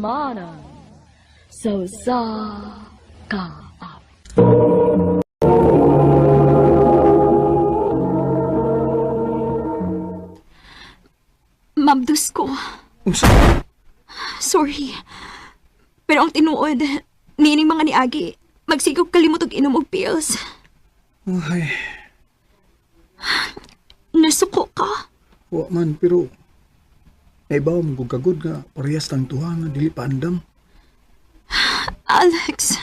Mana so sa ka. Mabdos ko. Sorry. Pero ang tinuod, nining mga niagi, magsigog kalimot og inom og pills. Ay, Nasuko ka? wa man, pero naibaw mong kagod nga parehas tang tuha nga dili pa andam. Alex,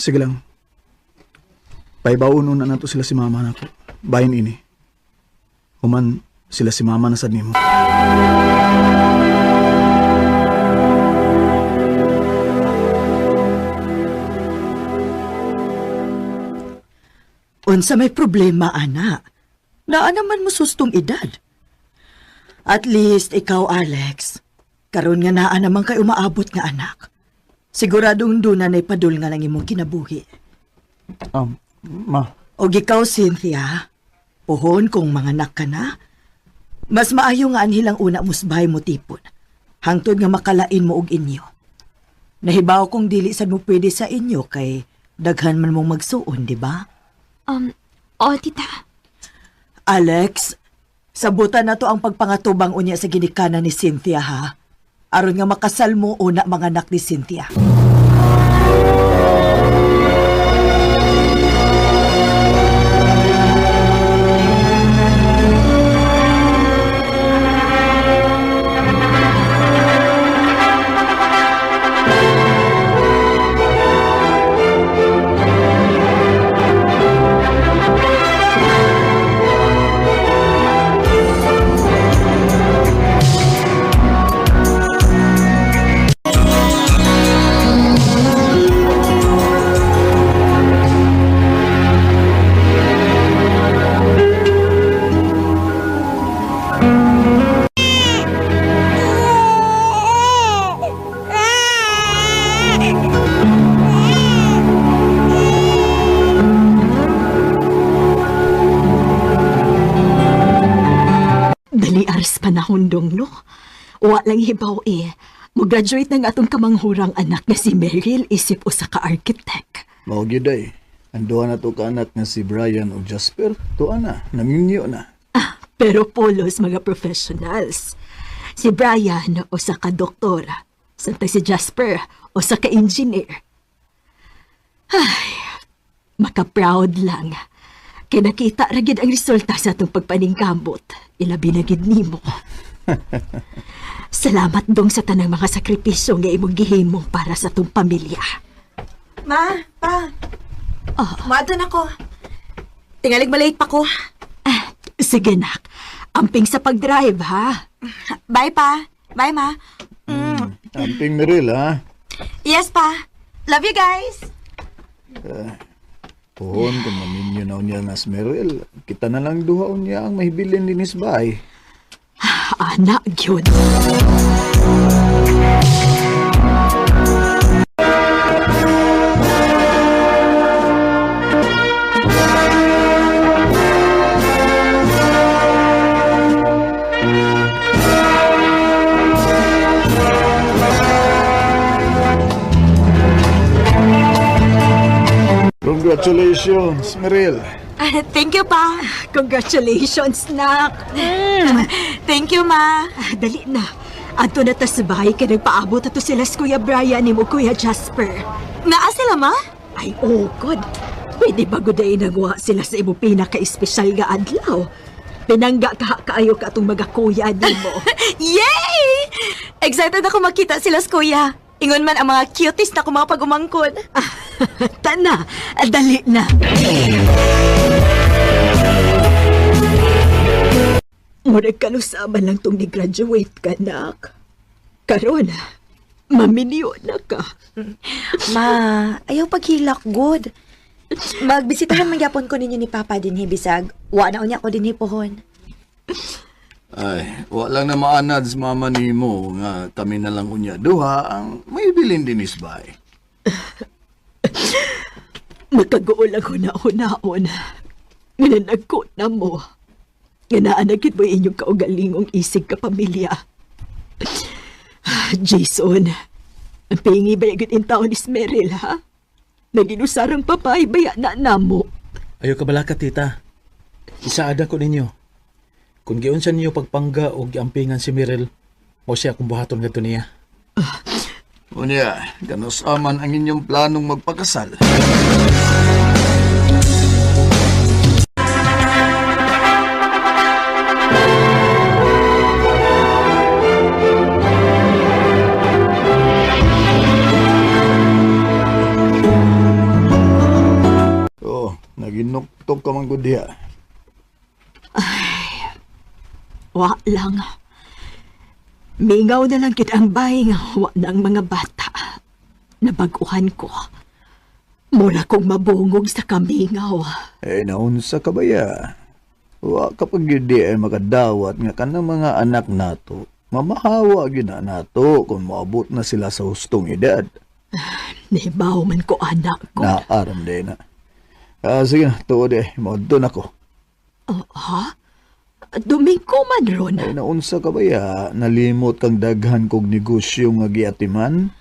Sige lang. Paibawon na nato sila si mama nako. Bayin ini. Human sila si mama na sad nimo. Unsa may problema, ana? Naa naman mo sustong edad. At least ikaw, Alex, karon nga naa naman kay umaabot nga anak. Siguradong doon na padul nga lang imong kinabuhi. Ma. O ikaw, Cynthia, puhon kung manganak ka na, mas maayo nga anhilang una musbahay mo tipon, hangtod nga makalain mo og inyo. Nahibaw kong dili sad mo pwede sa inyo kay daghan man mong magsuon, di ba? tita. Alex, sabutan na to ang pagpangatubang unya sa ginikanan ni Cynthia, ha? Aron nga makasal mo una mga anak ni Cynthia. Panahon no? Wa lang hibaw Mo-graduate ng atong kamanghurang anak na si Meryl isip usa ka architect. Mao gyud ay. Anduha na to ka anak nga si Brian o Jasper. Tuwa na, naminyo na. Pero polos mga professionals. Si Brian usa ka doktor. Samtang si Jasper usa ka engineer. Ay, maka-proud lang. Kaya nakita ra gid ang resulta sa atong pagpaningkamot. Ilabi na gid nimo. Salamat dong sa tanang mga sakripisyo nga imong gihimo para sa atong pamilya. Ma, pa. Maadto na ko. Tingalig malate pa ko. Sige nak. Amping sa pag-drive ha. Bye pa. Bye ma. Amping Meryl, ha? Yes pa. Love you guys. Puhon kung maminyo na unya nga si Meryl. Kita na lang duha unya ang mahibilin din isbay. Anak yun. Congratulations, Meryl. Thank you pa. Congratulations, nak. Thank you ma. Dali na. Ato na tas bahay ka nagpaabot ato sila sa Kuya Brian ni mo Kuya Jasper. Naa sila ma? Ay, good. Pwede bago dahi nagawa sila sa imo pinaka-espesyal nga adlaw. Pinangga kaayo ka atong mga kuya ni mo. Yay! Excited ako makita sila sa kuya. Ingon man ang mga cutest na mga pag-umangkod. Tana, dali na. Murag kalusaban lang tong ni-graduate ka, nak. Karon, maminyo na ka. Ma, ayaw paghilak, good. Magbisitahan magyapon ko ninyo ni Papa din bisag. Wa na unya ko din pohon. Ay, wala na maanad sa mama ni mo nga kami na lang unya duha ang may bilin din isbay. Makagool ako na hunaon. Minanagko na mo. Nga naanagit mo inyong kaugalingong isig ka pamilya. Jason, ang pingi ba yung in taon is Meryl, ha? Naginusarang papay baya na namo. Ayaw ka bala ka, tita. Isaada ko ninyo. Kung giunsan niyo pagpangga o giampingan si Mirel, mo siya kung buhaton nga niya. Unya, ganos aman ang inyong planong magpakasal. Oh, naginuktok ka man gud diha. Wa lang. Mingaw na lang kita ang bahay nga wa ng mga bata. Nabaguhan ko. Mura kong mabungog sa kamingaw. Naunsa ka ba ya? Wa kapag hindi ay makadawat nga kanang mga anak nato. Mamahawa gina nato kung maabot na sila sa hustong edad. Nahibaw man ko anak ko. Naaram din na. Sige na, tuod maudto na ko. Ha? Domingo man ron. Naunsa ka ba ya? Nalimot kang daghan kog negosyo nga giatiman?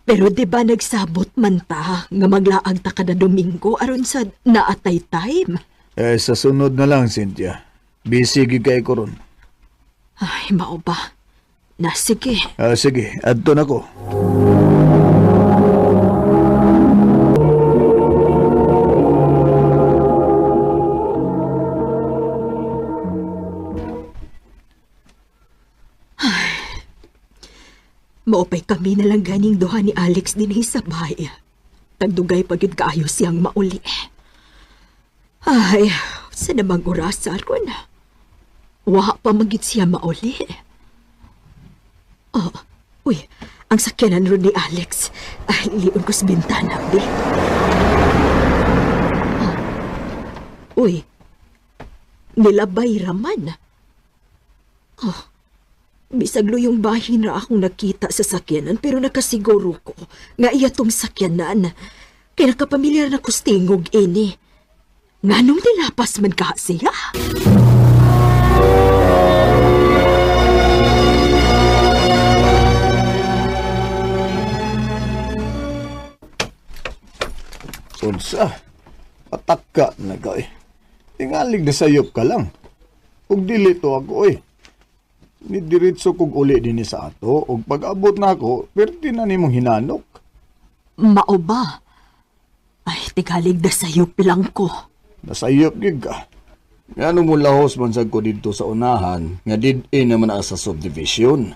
Pero di ba nagsabot man ta nga maglaag ta kada Domingo aron sa naatay time? Sa sunod na lang, Cynthia. Busy gid kay ko ron. Ay, mao ba? Sige. Sige, adto na ko. Maupay kami na lang ganing duha ni Alex din sa bahay. Tagdugay pagid kaayo siyang mauli. Ay, sa namang orasar ko na. Wa pa magit siya mauli. Oh, uy, ang sakyanan ron ni Alex. Liun ko sa bintana, di. Uy, nilabay raman. Bisag luyong bahin ra akong nakita sa sakyanan pero nakasiguro ko nga iya tong sakyanan. Kaya nakapamilyar na kustingog ini. Nganong nilapas man ka siya? Unsa? Pataka na ka Tingalig na sayop ka lang. Ug dili to ako Nidiritso kog uli din sa ato ug pag-abot na ako, perti na nimong hinanok. Mao ba? Ay, tigalig na sayop lang ko. Nasayop gid ka. Ngano mo lahos man sad ko didto sa unahan nga did-in naman sa subdivision.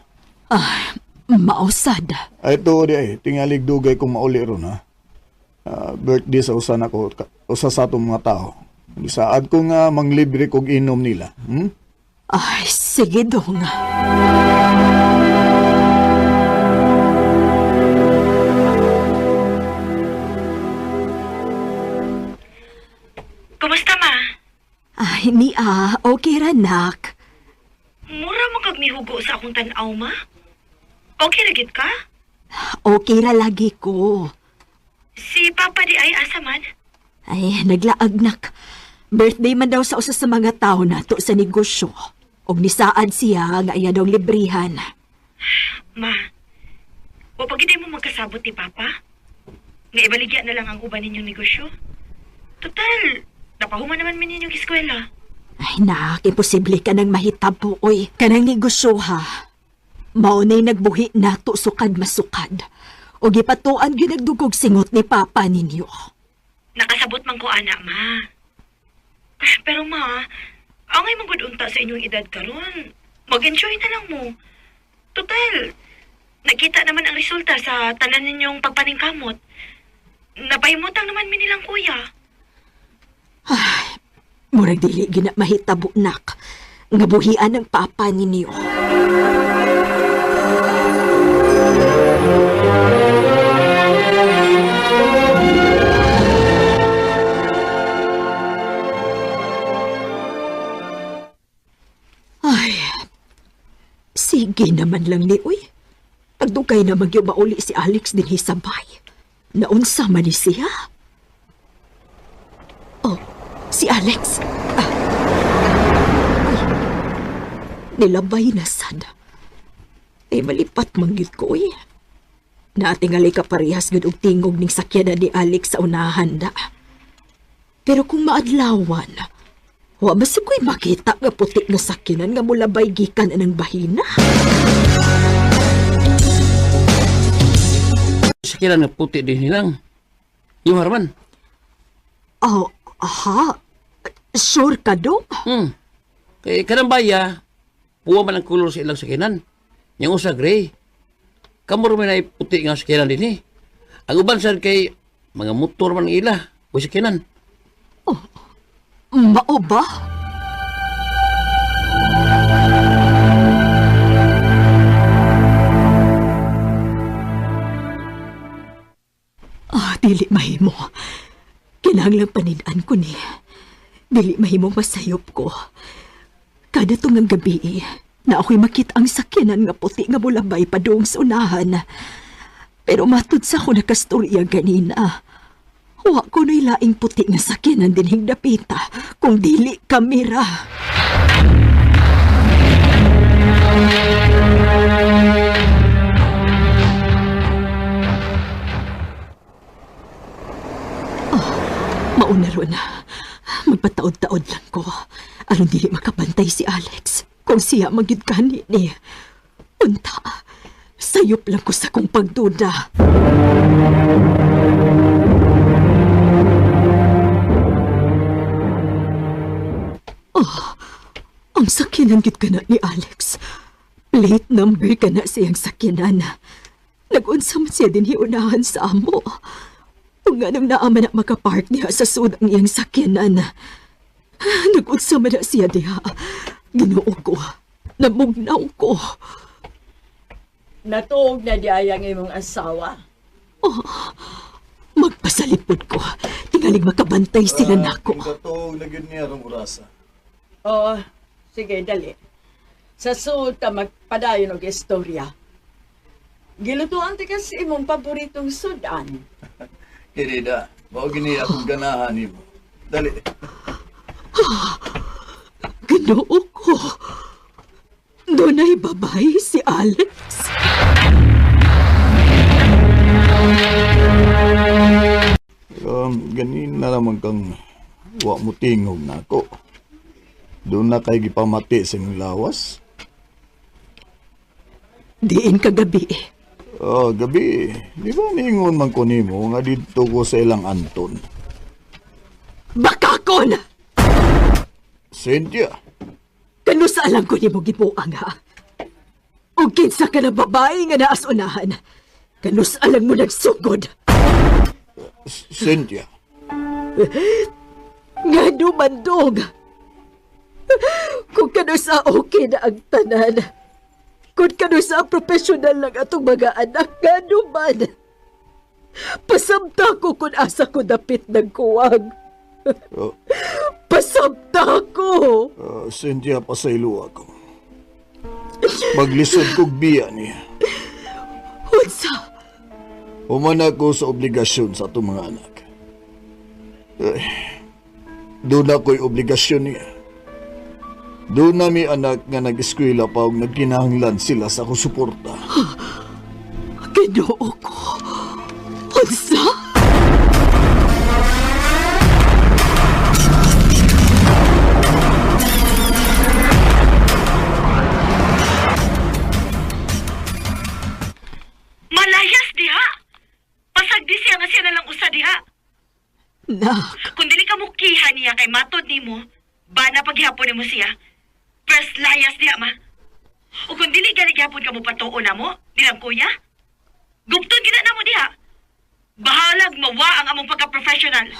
Ay, mausad. Ay to di tingalig dugay kong mauli ron ha. Birthday sa usa sa atong mga tao. Isaad ko nga manglibre kog inom nila. Ay, sige dong. Kumusta, ma? Ay, okay ra, nak. Mura mo kag mihugo sa akong tan-aw, ma? Okay ra gid ka? Okay ra lagi ko. Si Papa di ay asa man? Ay, naglaag, nak. Birthday man daw sa usa sa mga tao nato sa negosyo. Og nisaad siya nga iya daw librihan. Ma, wa pa gid mo magkasabot ni Papa? Nga ibaligya na lang ang uban ninyong negosyo? Total, napahuman naman min ninyong eskwela. Ay, nak, imposible ka nang mahitabo, oy. Kanang negosyo, ha. Maunay nagbuhi nato sukad masukad. O gipatuan ginagdugog singot ni Papa ninyo. Nakasabot man ko, anak, ma. Pero, ma, angay mong unta sa inyong edad karon. Mag-enjoy na lang mo. Total, nakita naman ang resulta sa tanan ninyong pagpaningkamot. Napahimutang naman mi nilang kuya. Ay, murag dili gina mahitabo, nak. Nga buhian ng Papa ninyo. Ay, sige naman lang ni uy. Pagdugay na magyubauli si Alex din hisabay. Naunsa man ni siya? Oh, si Alex. Ay, nilabay na sad. Ay malipat manggit ko eh. Natingali ka parehas gud og tingog ning sakyanan ni Alex sa unahan da. Pero kung maadlawan, wa ba sa ko'y makita nga puti nga sakyanan nga mulabay gikan anang bahina? Sakiran nga puti din nilang. Yung haraman. Oh, aha. Sure ka dong? Kay kanang baya, puwa man ang kulor sa ilang sakinan. Yung usa gray. Kamuro man ay puti nga sakinan din eh. Ang uban sad kay mga motor man ang ila. O sakinan. Mao ba? Dili mahimo. Kinahanglang paninaan ko ni. Dili mahimo masayop ko. Kada tungang gabi, na ako'y makita ang sakyanan nga puti nga bulabay padung sa unahan. Pero matud sa ko nakastorya ganina. Wa ko na'y laing puti nga sakyanan din higdapita kung dili kamera. Mauna ron. Magpataod-taod lang ko. Aron dili makabantay si Alex. Kung siya magyud kani ni. Unta, sayop lang ko sa kong pagduda. Ang sakyanan gid kana ni Alex. Plate number kana siyang sakyanan. Nag-unsa man siya din hiunahan sa amo. Kung anong naaman na makapark niya sa sudang iyang sakyanan. Nag-unsa man na siya diha. Ginoo ko. Namugnaw ko. Natuog na diyayang imong asawa. Magpasalipod ko. Tingaling makabantay sila nako. Katong lagyan niya rong orasa. Oo, sige, dali. Sa suta magpadayon og istorya. Gilutuan ti kasi imong paboritong sudan. Kirida, mao gini akong ganahan nimo. Dali. Ginoo ko. Doon ay babae si Alex. Ganin na naman kang wa mo tingog na ako. Doon na kay gipamati sa imong lawas. Diin kagabi. Gabi. Di ba ningon man ko nimo nga dito ko sa ilang Anton? Bakakon! Cynthia, Kano sa alam ko ni mo gibuang ha? O kinsa ka na babae nga naas unahan? Kano sa alam mo nagsugod? Cynthia. Nga dumandog. Kung kano sa okay na ang tanan. Kung kano sa professional lang atong mga anak, nga duman. Pasamta ko kung asa ko dapit ng kuwag. Pasamta ko. Cynthia, pasaylo ako. Maglisod kog biya niya. Unsa? Human ako sa obligasyon sa atong mga anak. Doon ako'y obligasyon niya. Doon na may anak nga nag-eskwela pa o nagkinahanglan sila sa kusuporta. Ginoo ko. Unsa? Malayas diha. Pasagdi siya nga siya nalang usa diha. Nak, Kung dili ka mukihan niya kay matod nimo, bana paghihapon nimo siya. First layas diha ma. O kung dili gali gihapon ka mo patuo na mo, dilang kuya. Gupton gina na mo diha. Bahalag mawa ang among pagka-professional.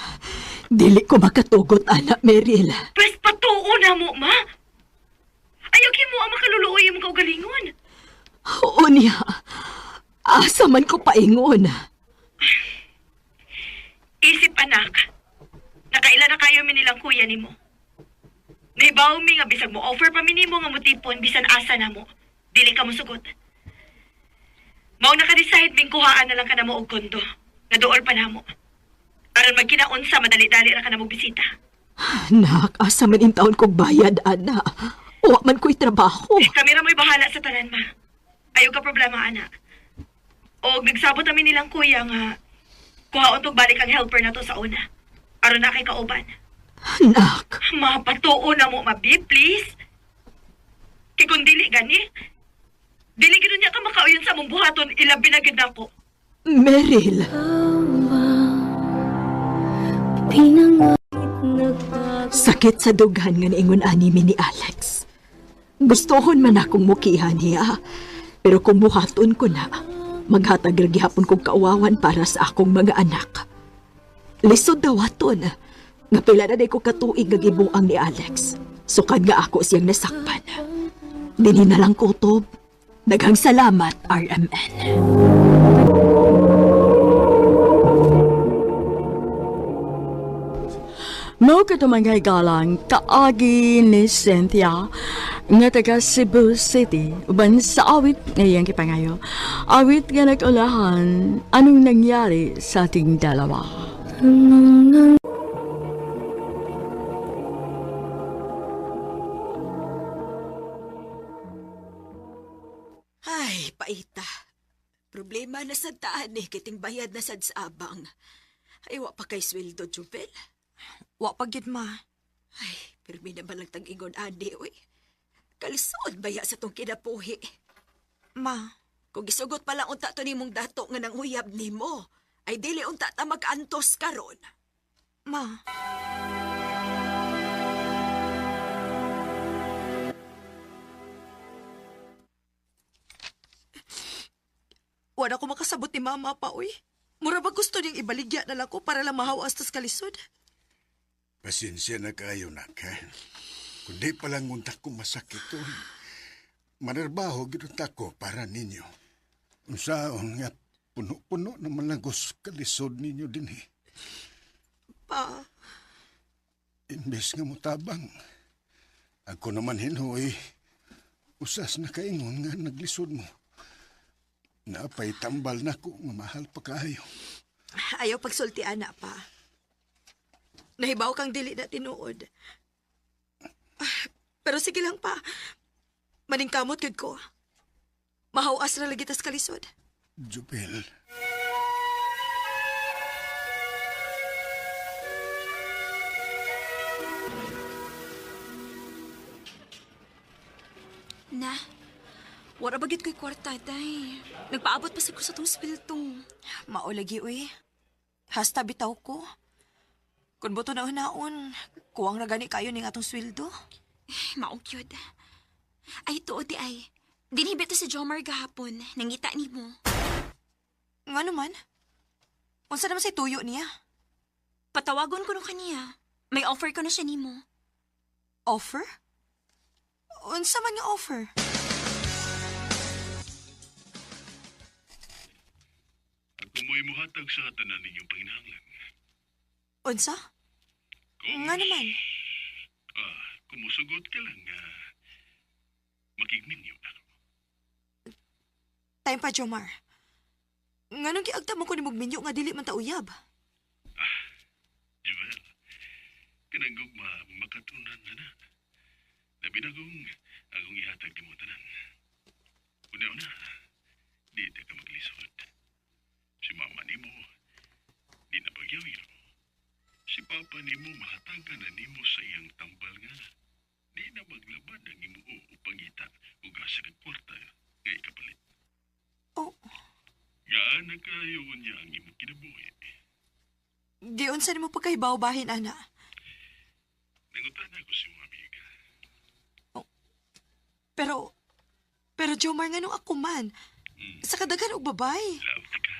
dili ko makatugot, anak Meryl. First patuo na mo, ma. Ayaw mo ang makaluluoy ang kaugalingon. Oo niya. Asa man ko paingon. Isip anak, nakaila na kayo mi nilang kuya nimo. Naibaw mi nga bisag mo offer pa mi nimo nga mutipon bisan asa na mo. Dili ka mo sugot. Mao naka-decide ming kuhaan na lang ka na mo og kondo. Nga dool pa na mo. Aron magkinaunsa madali-dali ra ka na mo bisita. Nak, asa man in taon kong bayad, ana. Wa man ko'y trabaho. Kami ra mo'y bahala sa tanan, ma. Ayaw ka problema, ana. O nagsabot kami nilang kuya nga kuhaon tog balik ang helper na to sa una. Aron na kay kauban. Nak, Mapatuo na mo, mabi, please. Kay kung dili gani, dili gino niya ka makauyon sa mong buhaton, ilabi na gid ako. Meryl. Sakit sa dughan nga niingon anime ni Alex. Gustohon man akong mukihan niya, pero kung buhaton ko na, maghatag ra gihapon kong kauwawan para sa akong mga anak. Lisod daw aton, nga pila na day ko katuig nga gibuang ni Alex. Sukad nga ako siyang nasakpan. Dini na lang kutob. Daghang salamat, RMN. Mao ka tumangay galang kaagi ni Cynthia nga taga Cebu City uban sa awit ngayang kipangayo. Awit nga nag-ulahan anong nangyari sa ating dalawa. Ay, paita. Problema na sa taan eh, kiting bayad na sad sa abang. Ay, wa pa kay sweldo, Jubel. Wa pa gid ma. Ay, pirmi na ba lang tag-ingon, adi, uy. Kalisod baya sa tong kinapuhi. Ma, Kung gisugot pala unta to nimong dato nga nang huyab nimo, ay dili unta ta mag-antos karon. ma. Wala ko makasabot ni mama pa, uy. Mura ba gusto niyang ibaligya na lang ko para lang mahawas tas kalisod? Pasensya na kayo, nak. Kundi palang unta ko masakit to. Manarbaho ginunta ko para ninyo. Unsaon nga puno-puno na malagos kalisod ninyo din eh. Pa, Imbes nga mutabang. Ako naman hinuoy. Usas na kaingon nga naglisod mo. Naapay tambal na ko nga mahal pa kayo. ayaw pagsultian na pa. Nahibaw kang dili na tinuod. Pero sige lang pa. Maningkamot gud ko. Mahawas na lagi tas kalisod. Jubel, Na, wala bagit ko'y kwarta, day. Nagpaabot pa sa ko sa tong spiltong. Maulagi, uy. Hasta bitaw ko. Kung buto na unaon, kuwang na gani kayo ning atong sweldo. Maong cute. Ay, tuod di ay. Dinhibit si Jomar gahapon. Nangita ni mo. Nga naman? Unsa naman say tuyo niya? Patawagon ko no kaniya. May offer ko na siya ni mo. Offer? Unsa man nga offer? ako mo'y muhatag sa tanan ninyong panginahanglan. Unsa? Nga naman? Kumusugot ka lang nga makigminyo na. Time pa, Jomar. Nga nung giagta mo ko ni Mugminyo nga dili man ta uyab. Joel, kanangog makatunan na. Nabinagong akong ihatag di mo tanan. Una-una, di ka maglisod. Si mama ni mo, di na pagyawiro. Si papa ni mo mahatagan na ni mo sa iyang tambal nga. Di na maglabad ang imuo upang ita o gasa ng kwarta nga ikapalit. Oh, Gaan na kayo niya ang imong kinabuhi. di unsa nimo pagkahibaw-bahin, ana. Nangutan ako si mga amiga. Pero Jomar, nga nung ako man, sa kadagan og babay. Love ka.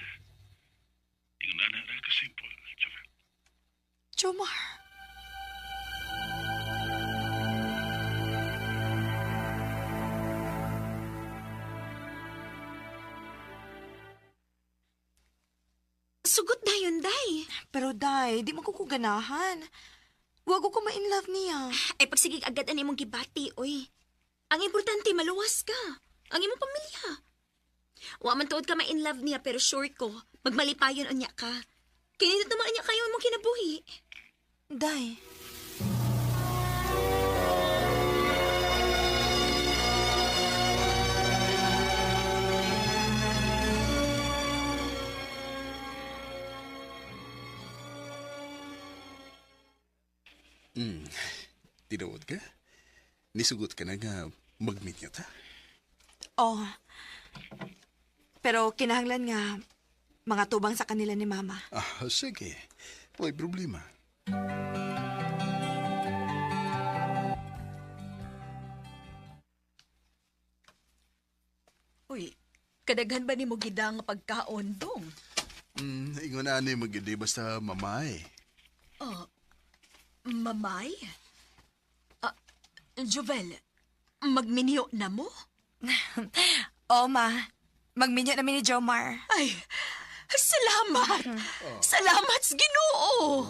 Ingon na na ka simple, Joel. Jomar. Sugot na yun, day. Pero day, di man ko kuganahan. Wag ko ma-in love niya. Ay, pagsigig agad ang imong gibati, oy. Ang importante, maluwas ka. Ang imong pamilya. Wa man tuod ka ma-in love niya, pero sure ko, magmalipayon unya ka. Kinindot naman unya kayo imong kinabuhi. Day. Tinuod ka? Nisugot ka na nga mag-meet niyo ta? Oh. Pero kinahanglan nga mga tubang sa kanila ni Mama. Sige. May problema. Uy, kadaghan ba ni mo gidang pagkaon dong? Ingon na ni magindi basta mamay. Mamay? Jovel, magminyo na mo? Oo, Ma. Magminyo namin ni Jomar. Ay, salamat! Salamat sa Ginoo!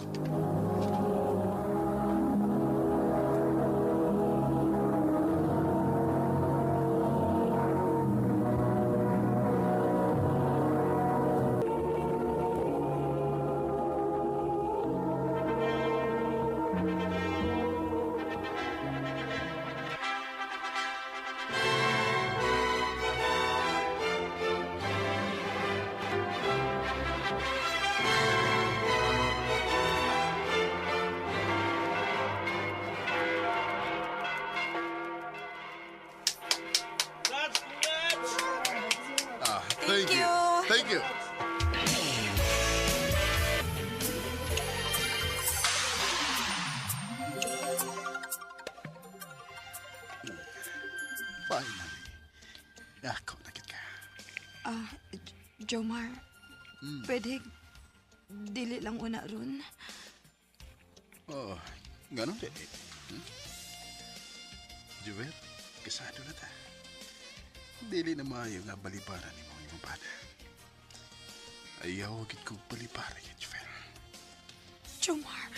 Thank you. Thank you. Finally. Ako, nakit ka. Jomar, pwede dili lang una ron. Ganon din. Joel, kasado na ta. Dili na maayo nga baliparan ni mo imong bata. Ayaw agad kong baliparan yan, Joel. Jomar.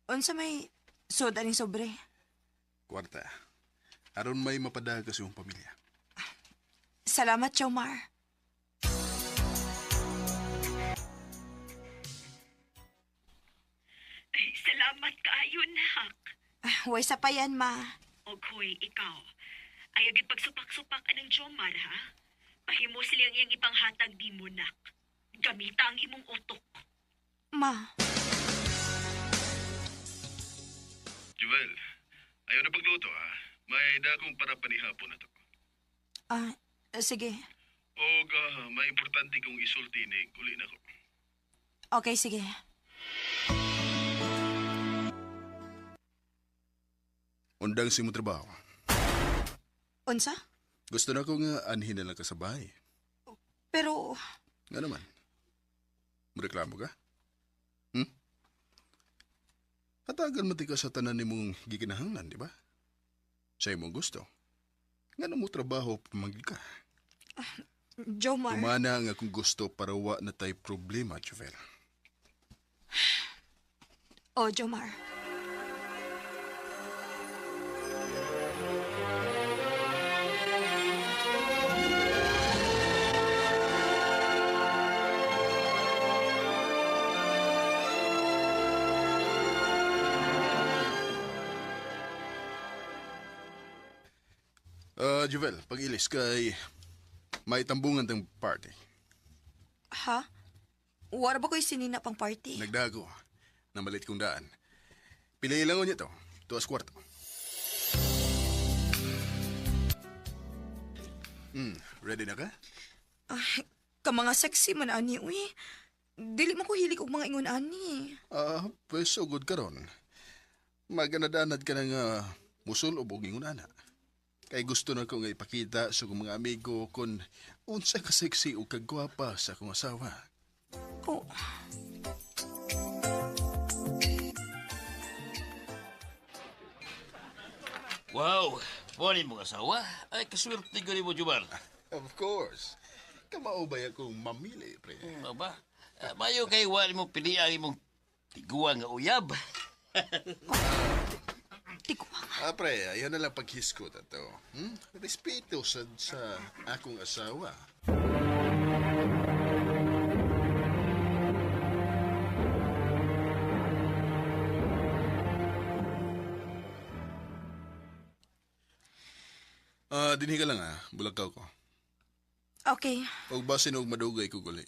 Unsa may soda ning sobre? Kwarta. Aron may mapadaga sa iyong pamilya. Salamat, Jomar. Ay, salamat kaayo, nak. Way sa pa yan, Ma. Og hoy, ikaw. Ay, agad pagsupak-supak anang Jomar, ha? Pahimo silang iyang ipanghatag di mo, nak. Gamita ang imong utok. Ma. Joel, ayaw na pagluto, ha? May dakong para panihapon na to. Sige. Og may importante kong isulti ni uli na ko. Okay, sige. Undang si mo trabaho. Unsa? Gusto na ko nga anhin na lang ka sa bahay. Pero, Nga naman. Mareklamo ka? Hatagan mo ti ka sa tanan ni mong gikinahanglan, di ba? Sa imong gusto. Nga mo trabaho pamagil ka. Jomar. Kumana nga kung gusto para wa na tay problema, Jovel. Oh, Jomar. Jovel, pag-ilis kay may tambungan tang party. Ha? Wala ba ko'y sinina pang party? Nagdago. Namalit kong daan. Pilay lang niya to. 2:15. Ready na ka? Ay, ka mga sexy man, ani, uy. Dili mo ko hilig og mga ingon, ani. Pues so good ka ron. Maganadanad ka ng musul o buging unana. Kay gusto na ko nga ipakita sa kong mga amigo kung unsa ka sexy o kagwapa sa akong asawa. Oh. Wow! Pwede mong asawa? Ay, kaswerte ko ni mo, Jumar. Of course. Kamao ba akong mamili, pre? Ano ba? Mayo kay wali mo pilihan imong tiguan nga uyab. Pre, ayaw na lang paghiskot ato. Respeto sa akong asawa. Dinhi ka lang bulagaw ko. Okay, O basin og madugay ko guli.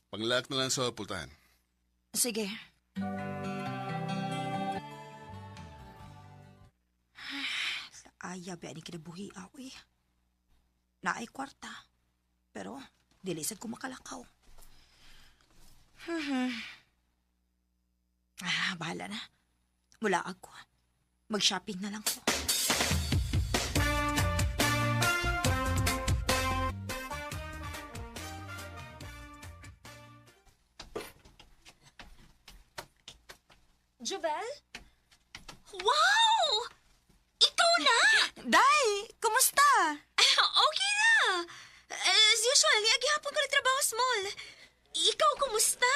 Panglak na lang sa pultahan. sige. Ayaw ba ni kinabuhi awi. Naay kwarta. Pero, dilisad ko makalakaw. Bahala na. Mula ako. Mag-shopping na lang ko. Jovel? Wow! Ikaw na! Day, kumusta? Okay na. As usual, agihapon ko na trabaho sa mall. Ikaw, kumusta?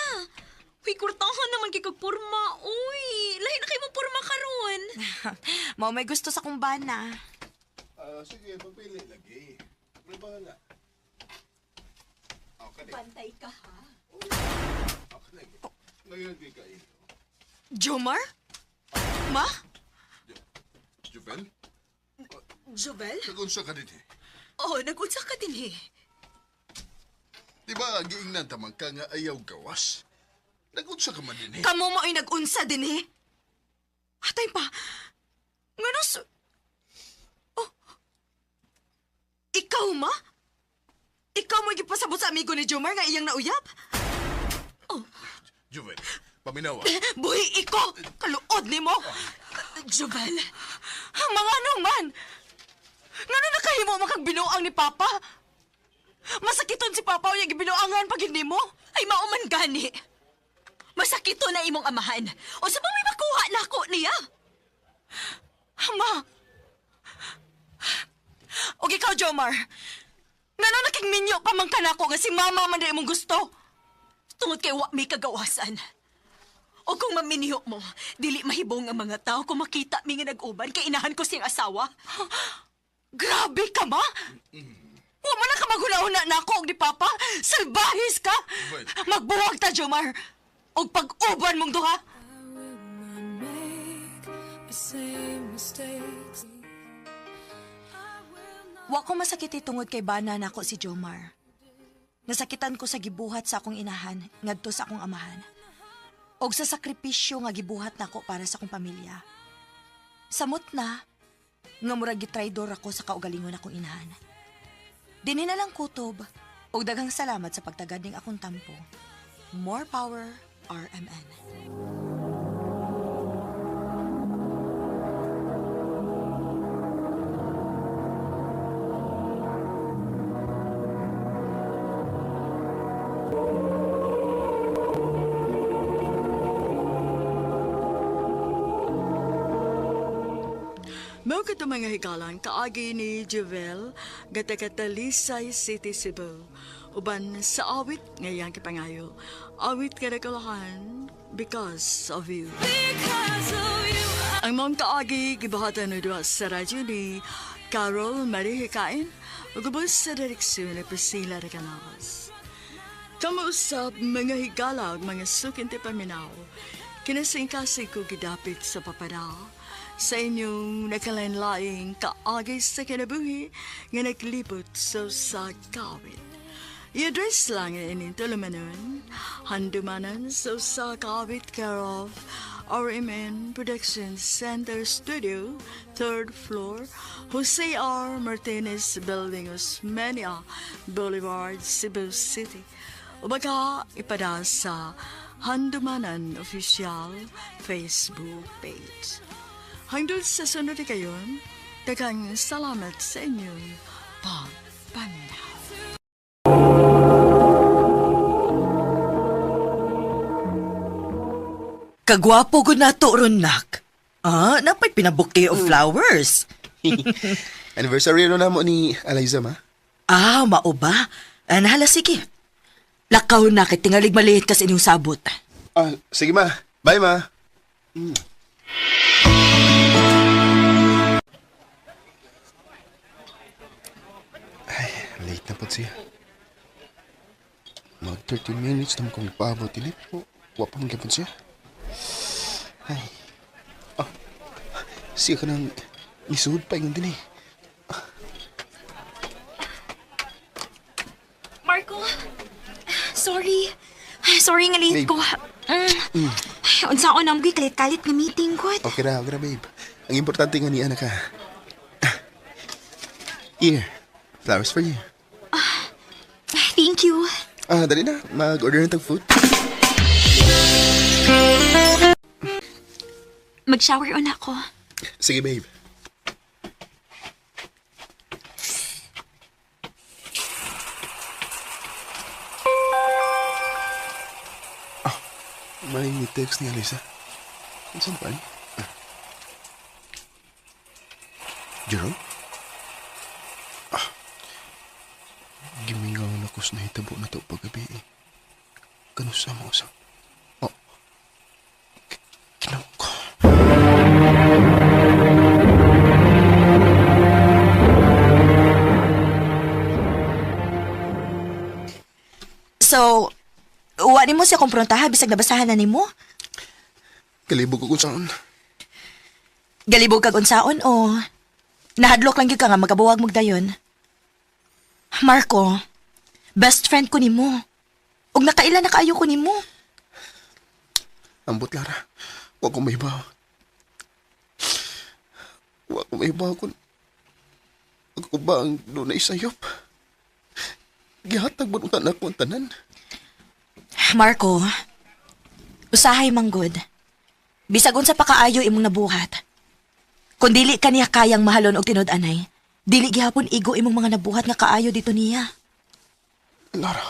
Uy, kurtahan naman kay kagpurma. Uy, lahi na kayo mong purma karon. Mao may gusto sa kumbana. Sige, pagpili lagi. May bahala. Okay. Pantay ka, ha? Okay. Ngayon di kayo. Jomar? Ma? Juvel? Jovel? Nagunsa ka din eh. Oh, nag-unsa ka din eh. Di ba, giingnan tamang ka nga ayaw gawas? Nagunsa ka man din eh. Kamo mo ay nag-unsa din eh. Atay pa. Nganos... Oh. Ikaw, ma? Ikaw mo ipasabot sa amigo ni Jomar nga iyang nauyap? Juvel, paminawa. Buhi iko! Kaluod ni mo! Jovel, mga anong man! Ngano na kahimo makagbinuang ni Papa? Masakiton si Papa o yung gibinuangan pag hindi mo? Ay, mauman gani. Masakito na imong amahan. O sa may makuha na ako niya. Ma! O ikaw, Jomar, ngano nakingminyo pa man ka na ako nga si Mama man na imong gusto? Tungod kay wa may kagawasan. O kung maminihok mo, dili mahibong ang mga tao kung makita mi nga nag-uban kay inahan ko siyang asawa. Grabe ka, ma! Wa man na ka maghuna-huna na ako og ni Papa. Salbahis ka! Magbuwag ta, Jomar. Og pag-uban mong duha. Wa ko masakit tungod kay bana na ako si Jomar. Nasakitan ko sa gibuhat sa akong inahan ngadto sa akong amahan. Og sa sakripisyo nga gibuhat nako para sa akong pamilya. Samot na nga murag gitraidor ako sa kaugalingon akong inahan. Dinhi na lang kutob og daghang salamat sa pagtagad ning akong tampo. More power, RMN. Mao kato mga higalang kaagi ni Jovel gatakatalisay City, Cebu. Uban sa awit ngayang kipangayo. Awit kadakalahan because of you. Ang mong kaagi gibahatan no duwa sa radyo ni Carol Marie Hikain ugubos sa direksyon ni Priscilla Recanawas. Kamuusap mga higala ug mga sukinti paminaw. Kinasingkasig ko gidapit sa papada sa inyong nakalanlaing kaagay sa kinabuhi nga naglibot sa kawit. I-address lang ining tulumanon, handumanan sa kawit care of RMN Production Center Studio, 3rd floor, Jose R. Martinez Building, Osmeña Boulevard, Cebu City. O baka ipada sa Handumanan Official Facebook page. Hanggang sa sunod kayon, daghang salamat sa inyong pagpaminaw. Kagwapo ko na to, Ronak. Napay pinabuke of flowers. Anniversary na mo ni Eliza, ma? Mao ba? Nahala, sige. Lakaw na kay tingalig maliit kas inyong sabot. Sige, ma. Bye, ma. Ay, late na po siya. Mag 13 minutes naman kong paabot din. Wapang gapon siya. Ay. Siya ka nang isuod pa yung din eh. sorry nga late Babe. ko. Unsa ako namgoy kalit-kalit nga meeting ko. Okay ra, babe. Ang importante nga ni anak ka. Here, flowers for you. Thank you. Dali na. Mag-order na tag food. Mag-shower on ako. Sige, babe. May text ni Alisa. Saan ba? Jerome? Gimingaw na ko sa nahitabo na to paggabi eh. Kanusa mo sa... Kinawag ko. So, wani mo siya kumprontaha bisag nabasahan na nimo? Kalibog ko kung saan. Galibog kag unsaon o nahadlok lang gyud ka nga magabuwag mo dayon? Marco, best friend ko nimo. Ug nakaila na kaayo ko nimo. Ambot, Lara. Huwag ko may bawa. Huwag ko may bawa kung... Ako ba ang doon na isayop? Gihatag mo nung tanak ko ang tanan. Marco, usahay manggod. Bisag unsa pa kaayo imong nabuhat. Kung dili ka niya kayang mahalon og tinud-anay, dili gihapon igo imong mga nabuhat nga kaayo dito niya. Lara.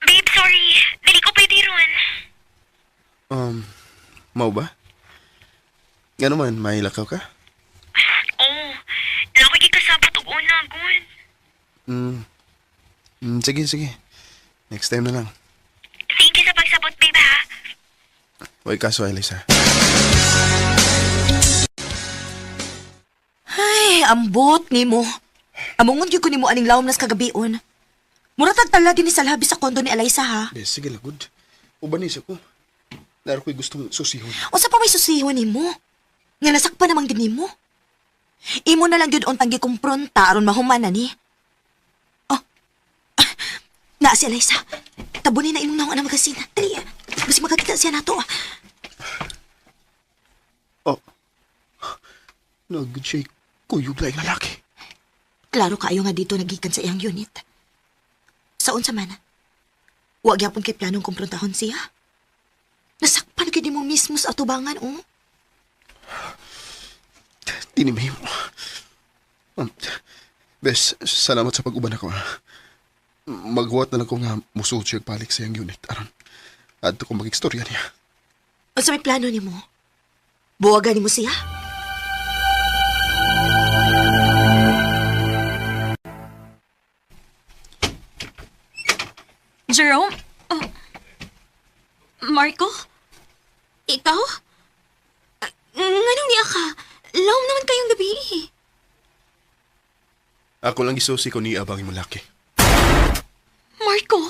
Babe, sorry. Dili ko pwede ron. Mau ba? Nga naman, may lakaw ka? Oh, lawag ikasabot og una, gun. Sige. Next time na lang. Thank you sa pagsabot, babe, ha? Huwag kaso, Elisa. Ay, ambot nimo. Amongon gyud ko nimo aning lawom nas kagabion. Mura tagtala din sa labi sa kondo ni Eliza ha. Yes, sige lagod. Ubanis ako. Naro ko'y gustong susihon. Unsa pa may susihon nimo? Nga nasakpan namang gid nimo. Imo na lang gyud untang gikumpronta aron mahuman na ni. Oh. Na si Eliza. Tabunin na imong naong na magasin. Dali. Basi makakita siya nato. Nag-shake kuyog lang lalaki. Klaro kaayo nga dito nagikan sa iyang unit. Saon sa man? Wa gyapon kay planong kumprontahon siya. Nasakpan gid mo mismo sa atubangan, oh. Tinimay mo. Bes, salamat sa pag-uban ako. Maghuwat na lang ko nga musuot siya balik sa iyang unit. Aron, ato kong mag-istorya niya. Ano sa may plano ni mo? Buwagan ni mo siya? Jerome? Marco? Ikaw? Nganong niya ka? Lawom naman kayong gabi. Ako lang isusi ko ni abang mo laki. Marco?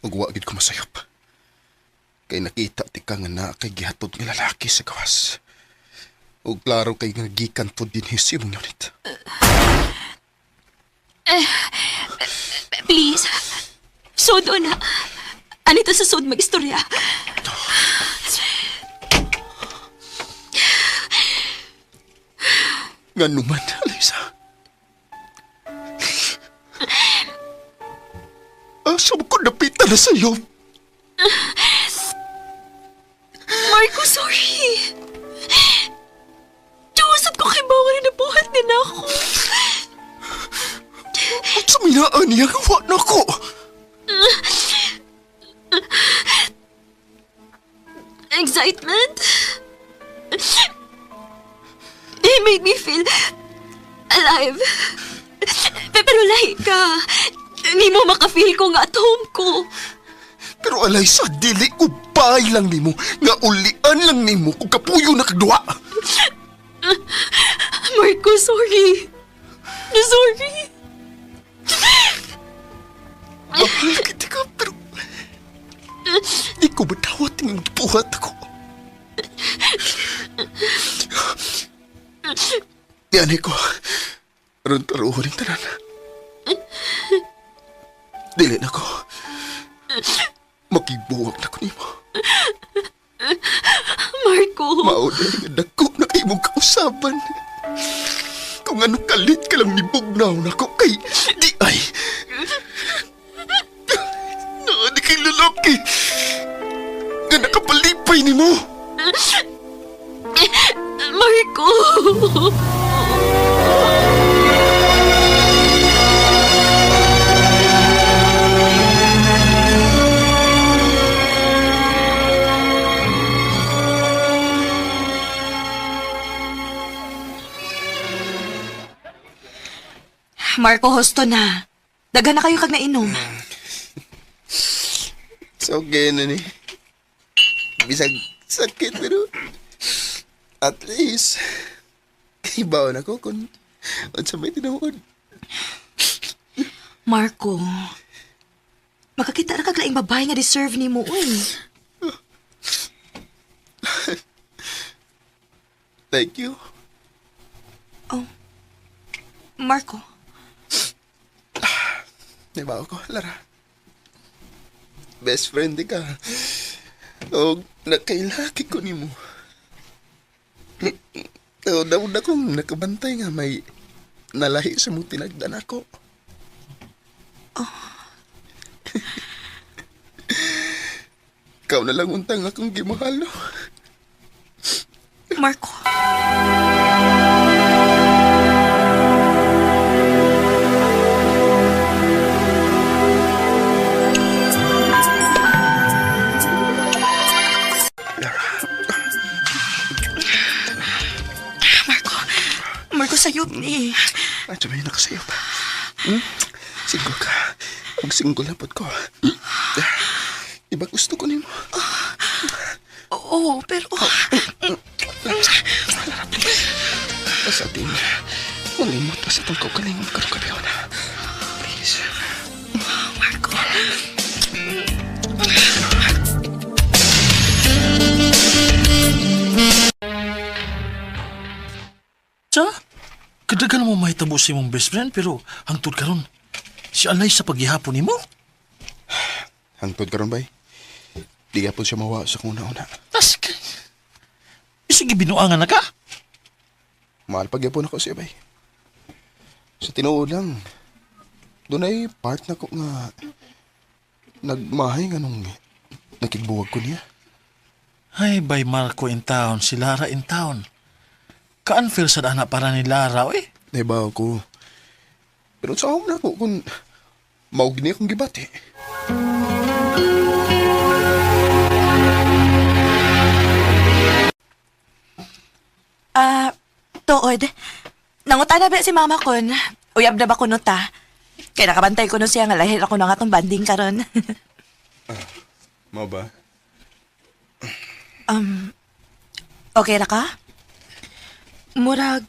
Magwagid ko masayop. Kay nakita ti ka nga na kay gihatod nga lalaki sa gawas. O klaro kay nga gikan to din his imong unit. Please. Sodo na. Anito sa sod mag-istorya. Nga naman, Alisa. Asa mo ko napita na sa'yo? Marco, sorry. Diusap ko kay Bawari na buhat din ako. At sa minaan niya, gawa na ko. Excitement? It made me feel alive. Pero lahi ka. Hindi mo makafeel ko nga at home ko. Pero alay sa dili ko bahay lang nimo, nga ulian lang nimo kung kapuyo na kagduwa. Marco, sorry. Sorry. Mahal kita ka, pero di ko matawat yung buhat ako. Yan ko, ron taruhan yung tanan. Dili na ko. Makibuwag na ko nimo. Marco. Mauna nga dako na kayo mong kausaban. Kung ano kalit ka lang nibugnaw na ko kay di ay. Di kay lalaki. Nga nakapalipay ni mo. Marco. Marco, hosto na. Daga na kayo kag nainom. So, na ni. Bisag sakit pero at least ibaw na ko kung sa may tinawad. Marco, makakita na kag laing babae nga deserve ni mo, uy. Thank you. Oh, Marco. Nabaw ko, Lara. Best friend di ka. O, nakailaki ko ni mo. O, daw na kong nakabantay nga may nalahi sa mong tinagdan ako. Oh. Ikaw na lang untang akong gimahal, no? Marco. Marco, sayop ni. At sabay nakasayop. Siguro ka. Mag-single na po ko. Iba gusto ko nimo. Oo, pero... Sa atin, malimot pa sa tangkaw kalingon karukabiyaw na. Please. Marco. Sa? Kadagan mo mahitabo si mong best friend pero hangtod karon. Si alay sa paghihapon nimo. Hangtod karon bay. Di gapon siya mawa sa kuna-una. Tas sige binuangan na ka. Mahal pagyapon ako siya bay. Sa tinuod lang. Doon ay part na ko nga nagmahay nga nung nakigbuwag ko niya. Ay, bay Marco in town, si Lara in town. Ka-unfair sa dana para ni Lara, eh. Naibaw ko. Pero sa na ko kung maugni akong gibati. Tuod. Nanguta na ba si mama kon? Uyab na ba kuno ta? Kaya nakabantay ko no siya nga lahir ako na nga tong banding karon. Mau ba? Okay ra ka? Murag,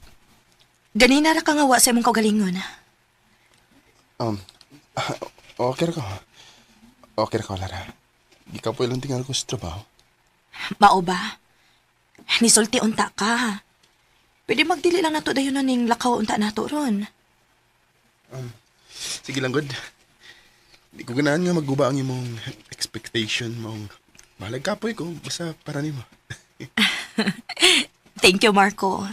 ganina ra ka nga wa sa imong kaugalingon. Okay ra ka. Okay ra ka, Lara. Ikaw po ilang tingal ko sa trabaho. Mao ba? Nisulti unta ka. Pwede magdili lang nato dayon ning lakaw unta nato ron. Sige lang, good. Di ko ganahan nga magguba ang imong expectation mong mahalag kapoy ko basta para nimo. Thank you, Marco.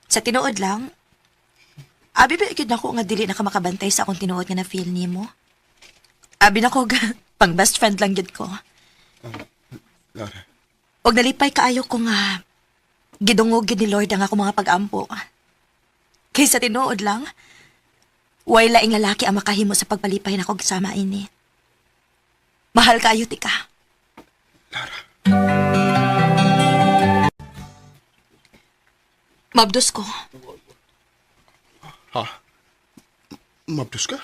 Sa tinuod lang, abi ba ikid nako nga dili na ka makabantay sa akong tinuod nga na-feel nimo? Abi nako pang best friend lang gid ko. Lara. Og nalipay kaayo ko nga gidungog gid ni Lord ang ako mga pag-ampo. Kaysa tinuod lang, way laing lalaki ang makahimo sa pagpalipay na kog sama ini. Mahal kaayo ti ka. Lara. Mabdos ko. Ha? Mabdos ka?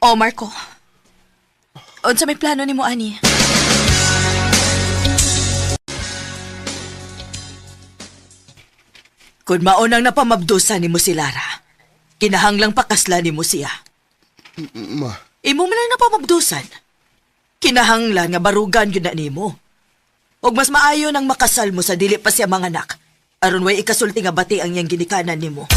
O, Marco. Unsa may plano nimo ani? Kung maunang napamabdusan nimo si Lara, kinahanglang pakaslan nimo siya. Ma, Imo man lang napamabdusan. Kinahanglan nga barugan yun na nimo. Og mas maayo nang makasal mo sa dili pa siya manganak. Aron way ikasulti nga bati ang iyang ginikanan nimo.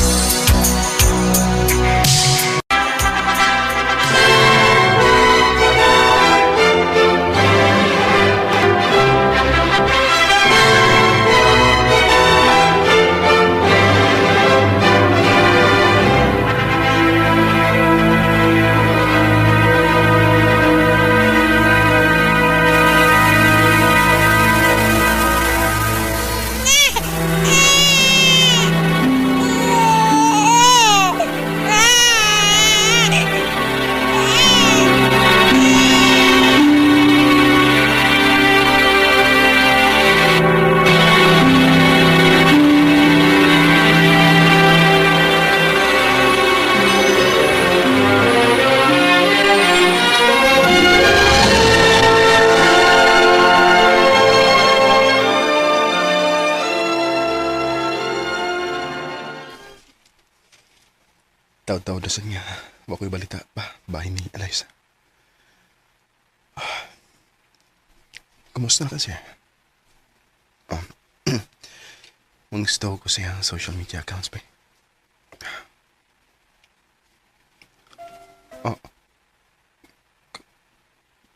taw-taw dasan nga. Wako'y balita pa. Bahay ni Eliza. Kumusta na kasi? Mangstaw ko sa social media accounts pa.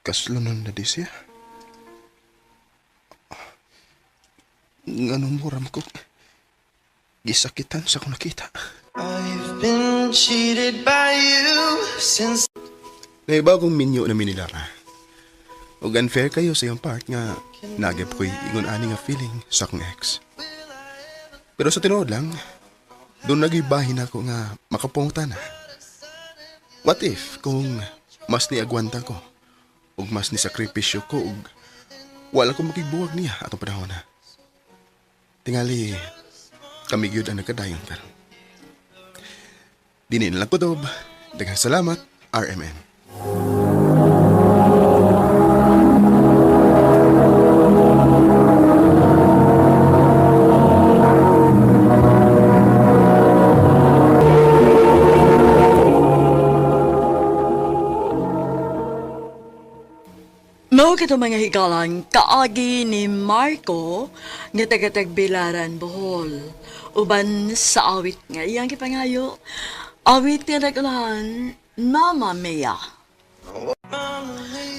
Kaslunan na di siya. Ganun mo ram ko. Gisakitan sa kung nakita. I've been cheated by you since... May bagong minyo na minilara. O unfair kayo sa iyong part nga nagip ko'y ingon-ani nga feeling sa akong ex. Pero sa tinood lang, doon nagibahin ako nga makapunguta na. What if kung mas niagwanta ko o mas ni sakripisyo ko o wala ko makigbuwag niya atong panahon na. Tingali, kami gyud ang nagkadayon karon. Dinin lang ko dob. Daghang salamat, RMN. Mao kito mga higalang kaagi ni Marco nga taga-Tagbilaran, Bohol. Uban sa awit nga iyang kipangayo. Awit nga nagulahan, Mama Mia.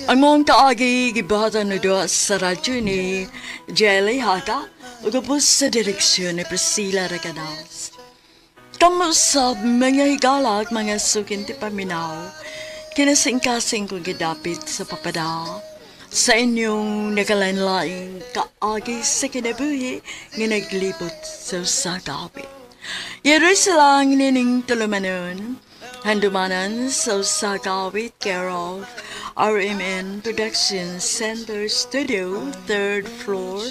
Ang mong kaagi gibatan na doon sa radyo ni Jelly Haka o kapos sa direksyon ni Priscilla Racanaus. Kamusab mga higalak mga sukinti paminaw, kinasing-kasing kong gidapit sa papadaw. Sa inyong nakalanlaing kaagi sa kinabuhi nga naglibot sa usagawit. Yero silang nining tulumanon, handumanan sa usagawit care of RMN Production Center Studio, 3rd floor,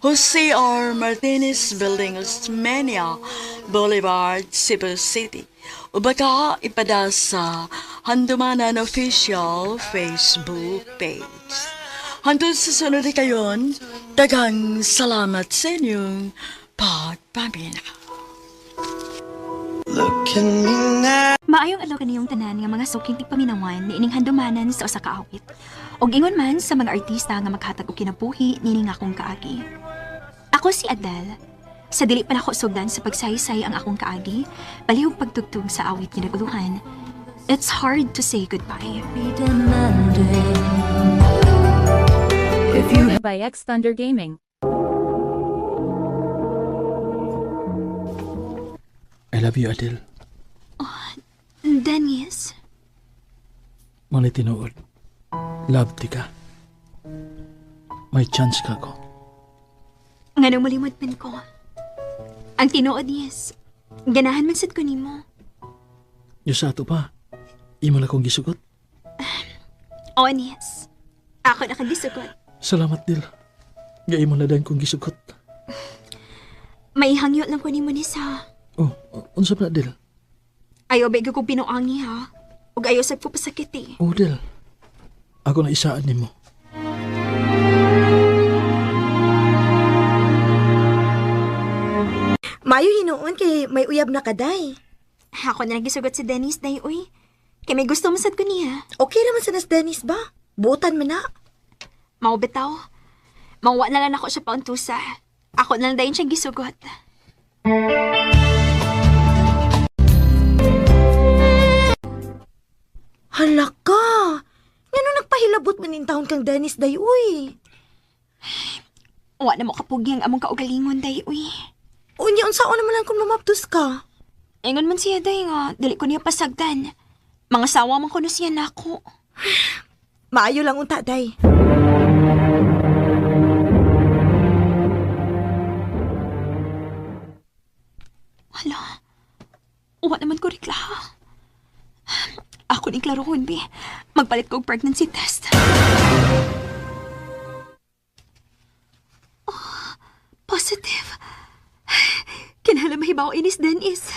Jose R. Martinez Building, Osmeña Boulevard, Cebu City. O baka ipada sa Handumanan Official Facebook page. Hantod sa sunod kayon, daghang salamat sa inyong pagpamina. Maayong alaw kaniyong tanan nga mga suking tigpaminawan ni ining handumanan sa usa ka awit. Og ingon man sa mga artista nga maghatag og kinabuhi nining akong kaagi. Ako si Adele. Sa dili pa nako sugdan sa pagsaysay ang akong kaagi, palihog pagtugtog sa awit nga naguluhan. It's hard to say goodbye. If you by X Thunder Gaming. I love you, Adele. Dennis. Mali tinuod. Love ti ka. May chance ka ko. Nga nung malimod man ko. Ang tinuod, yes. Ganahan man sad ko nimo. Yung sa ato pa, imo na kong gisugot. Oo, yes. Ako na kagisugot. Salamat, Dil. Nga imo na dahil kong gisugot. May hangyo lang ko nimo ni sa... Oh, unsa pa, Dil? Ayaw bega kong pinuangi ha. Ug ayaw sa pupasakit eh. Oh, Dil. ako na isaan nimo. Mayo hinuon kay may uyab na kaday. Ako na nagisugot si Dennis, day, uy. Kay may gusto masad ko niya. Okay naman sa nas Dennis ba? Butan man na. Mao bitaw. Mangwa na lang ako siya pauntusa. Ako na lang dayon siyang gisugot. Hala ka! Ngano nagpahilabot man in taon kang Dennis, day, uy. Wa na mo kapugi ang among kaugalingon, day, uy. Unya, unsaon naman lang kung lumaptos ka? Ingon man siya, day, nga. Dili ko niya pasagdan. Mga sawa man ko na siya na ako. Maayo lang unta, day. Hala. Wa naman ko rikla. Ako ni klarohon, bi. Magpalit ko og pregnancy test. Oh, positive. Kinahanglan mahibaw inis Dennis.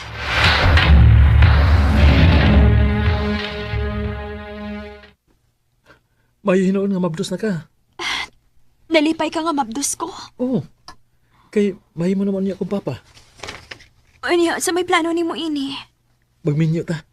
May hinoon nga mabdos na ka. Nalipay ka nga mabdos ko. Oo. Kay may mo naman niya akong papa. Ano sa may plano ni mo ini? Magminyo ta.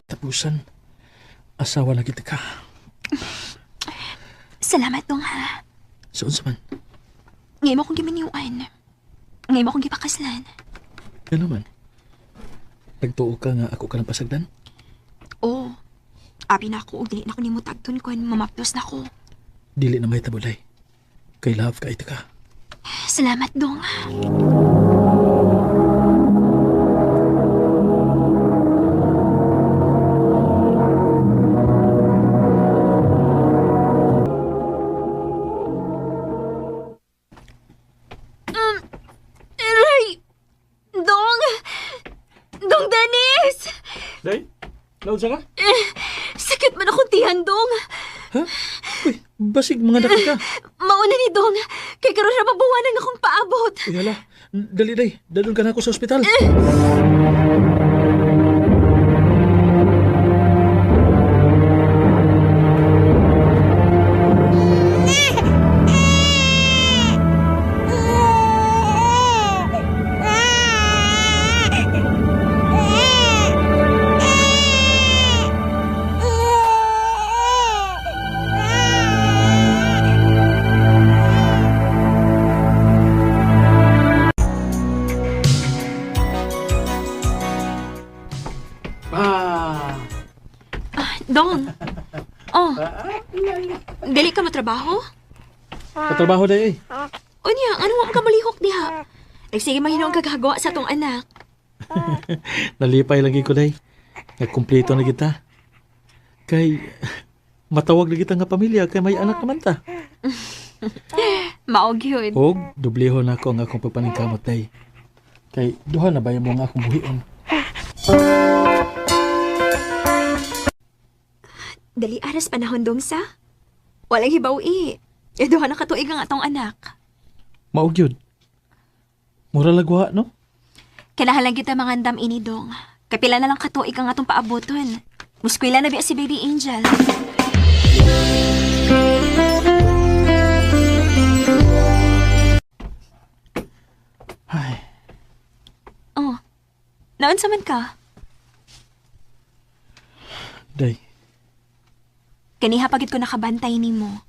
Tapusan. Asawa lagi ka. Salamat dong ha. Saan sa man? Ngayon mo akong giminiwan. Ngayon mo akong gipakaslan. Yan naman. Nagtuo ka nga ako ka ng pasagdan? Oo. Abi na ako, dili na ako ni mo tagtun ko, mamapdos na ako. Dili na may tabulay. Kay love ka ito ka. Salamat dong. Day? Laod siya ka? Sakit man akong tiyan, Dong. Ha? Uy, basig mga daki ka. Mauna ni Dong. Kay karon ra mabuwanan akong paabot. Uy, hala. Dali, day. Dadun ka na ako sa ospital. Dong. Oh. Dili ka matrabaho? Patrabaho day eh. Unya, ano mo ka malihok diha? Sige mahinaw kagagawa sa tong anak. Nalipay lagi ko day. Nagkumpleto na kita. Kay matawag na kita nga pamilya kay may anak naman ta. Maog yun. Og dubliho na ako ang akong pagpaningkamot day. Kay duha na ba mo nga akong buhion? Dali aras panahon dong sa? Walang hibaw-i. Duha na katuig ang atong anak. Maog yun. Mura lagwa, no? Kailangan kita mangandam ini dong. Kapila na lang katuig ang atong paaboton. Muskwila na biya si Baby Angel. Ay. Oh. Naon sa man ka? Day. Kaniha pagit ko nakabantay ni mo.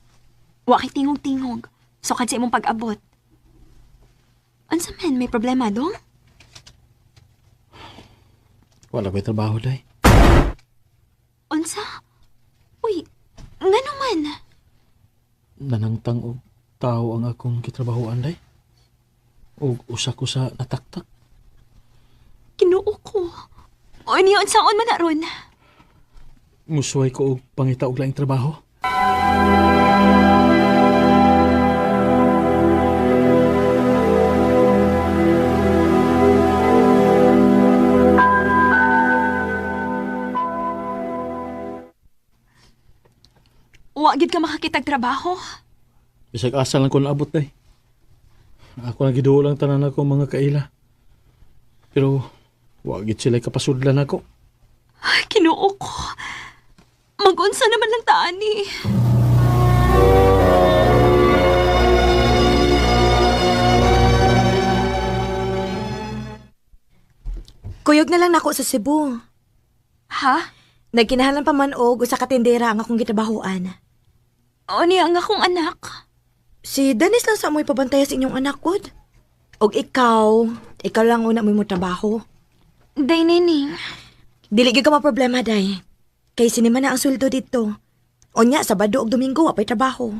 Wakit tingog-tingog. So kasi imong pag-abot. Ansa man, may problema dong? Wala ba'y trabaho, day? Unsa? Uy, nga naman. Nanangtang og tao ang akong kitrabahoan, day. Og usa ko sa nataktak. Kinuo ko. O niya, unsaon man na ron? Musuway ko og pangita og laing trabaho. Wagid ka makakitag trabaho. Bisag asa lang ko naabot day. Ako lang giduo lang tanan ako mga kaila. Pero wagit sila kapasudlan ako. Ay, Ginoo ko. Mag-unsa naman lang taan ni. Kuyog na lang nako sa Cebu. Ha? Nagkinahalan pa man og usa ka tindera ang akong gitabahuan. O niya ang akong anak. Si Dennis lang sa amoy pabantay sa inyong anak kod. Og ikaw lang una mo trabaho. Day, Nining. Dili gyud ka maproblema, day. Kay sinima na ang sweldo dito. Onya, Sabado ug Domingo apay trabaho.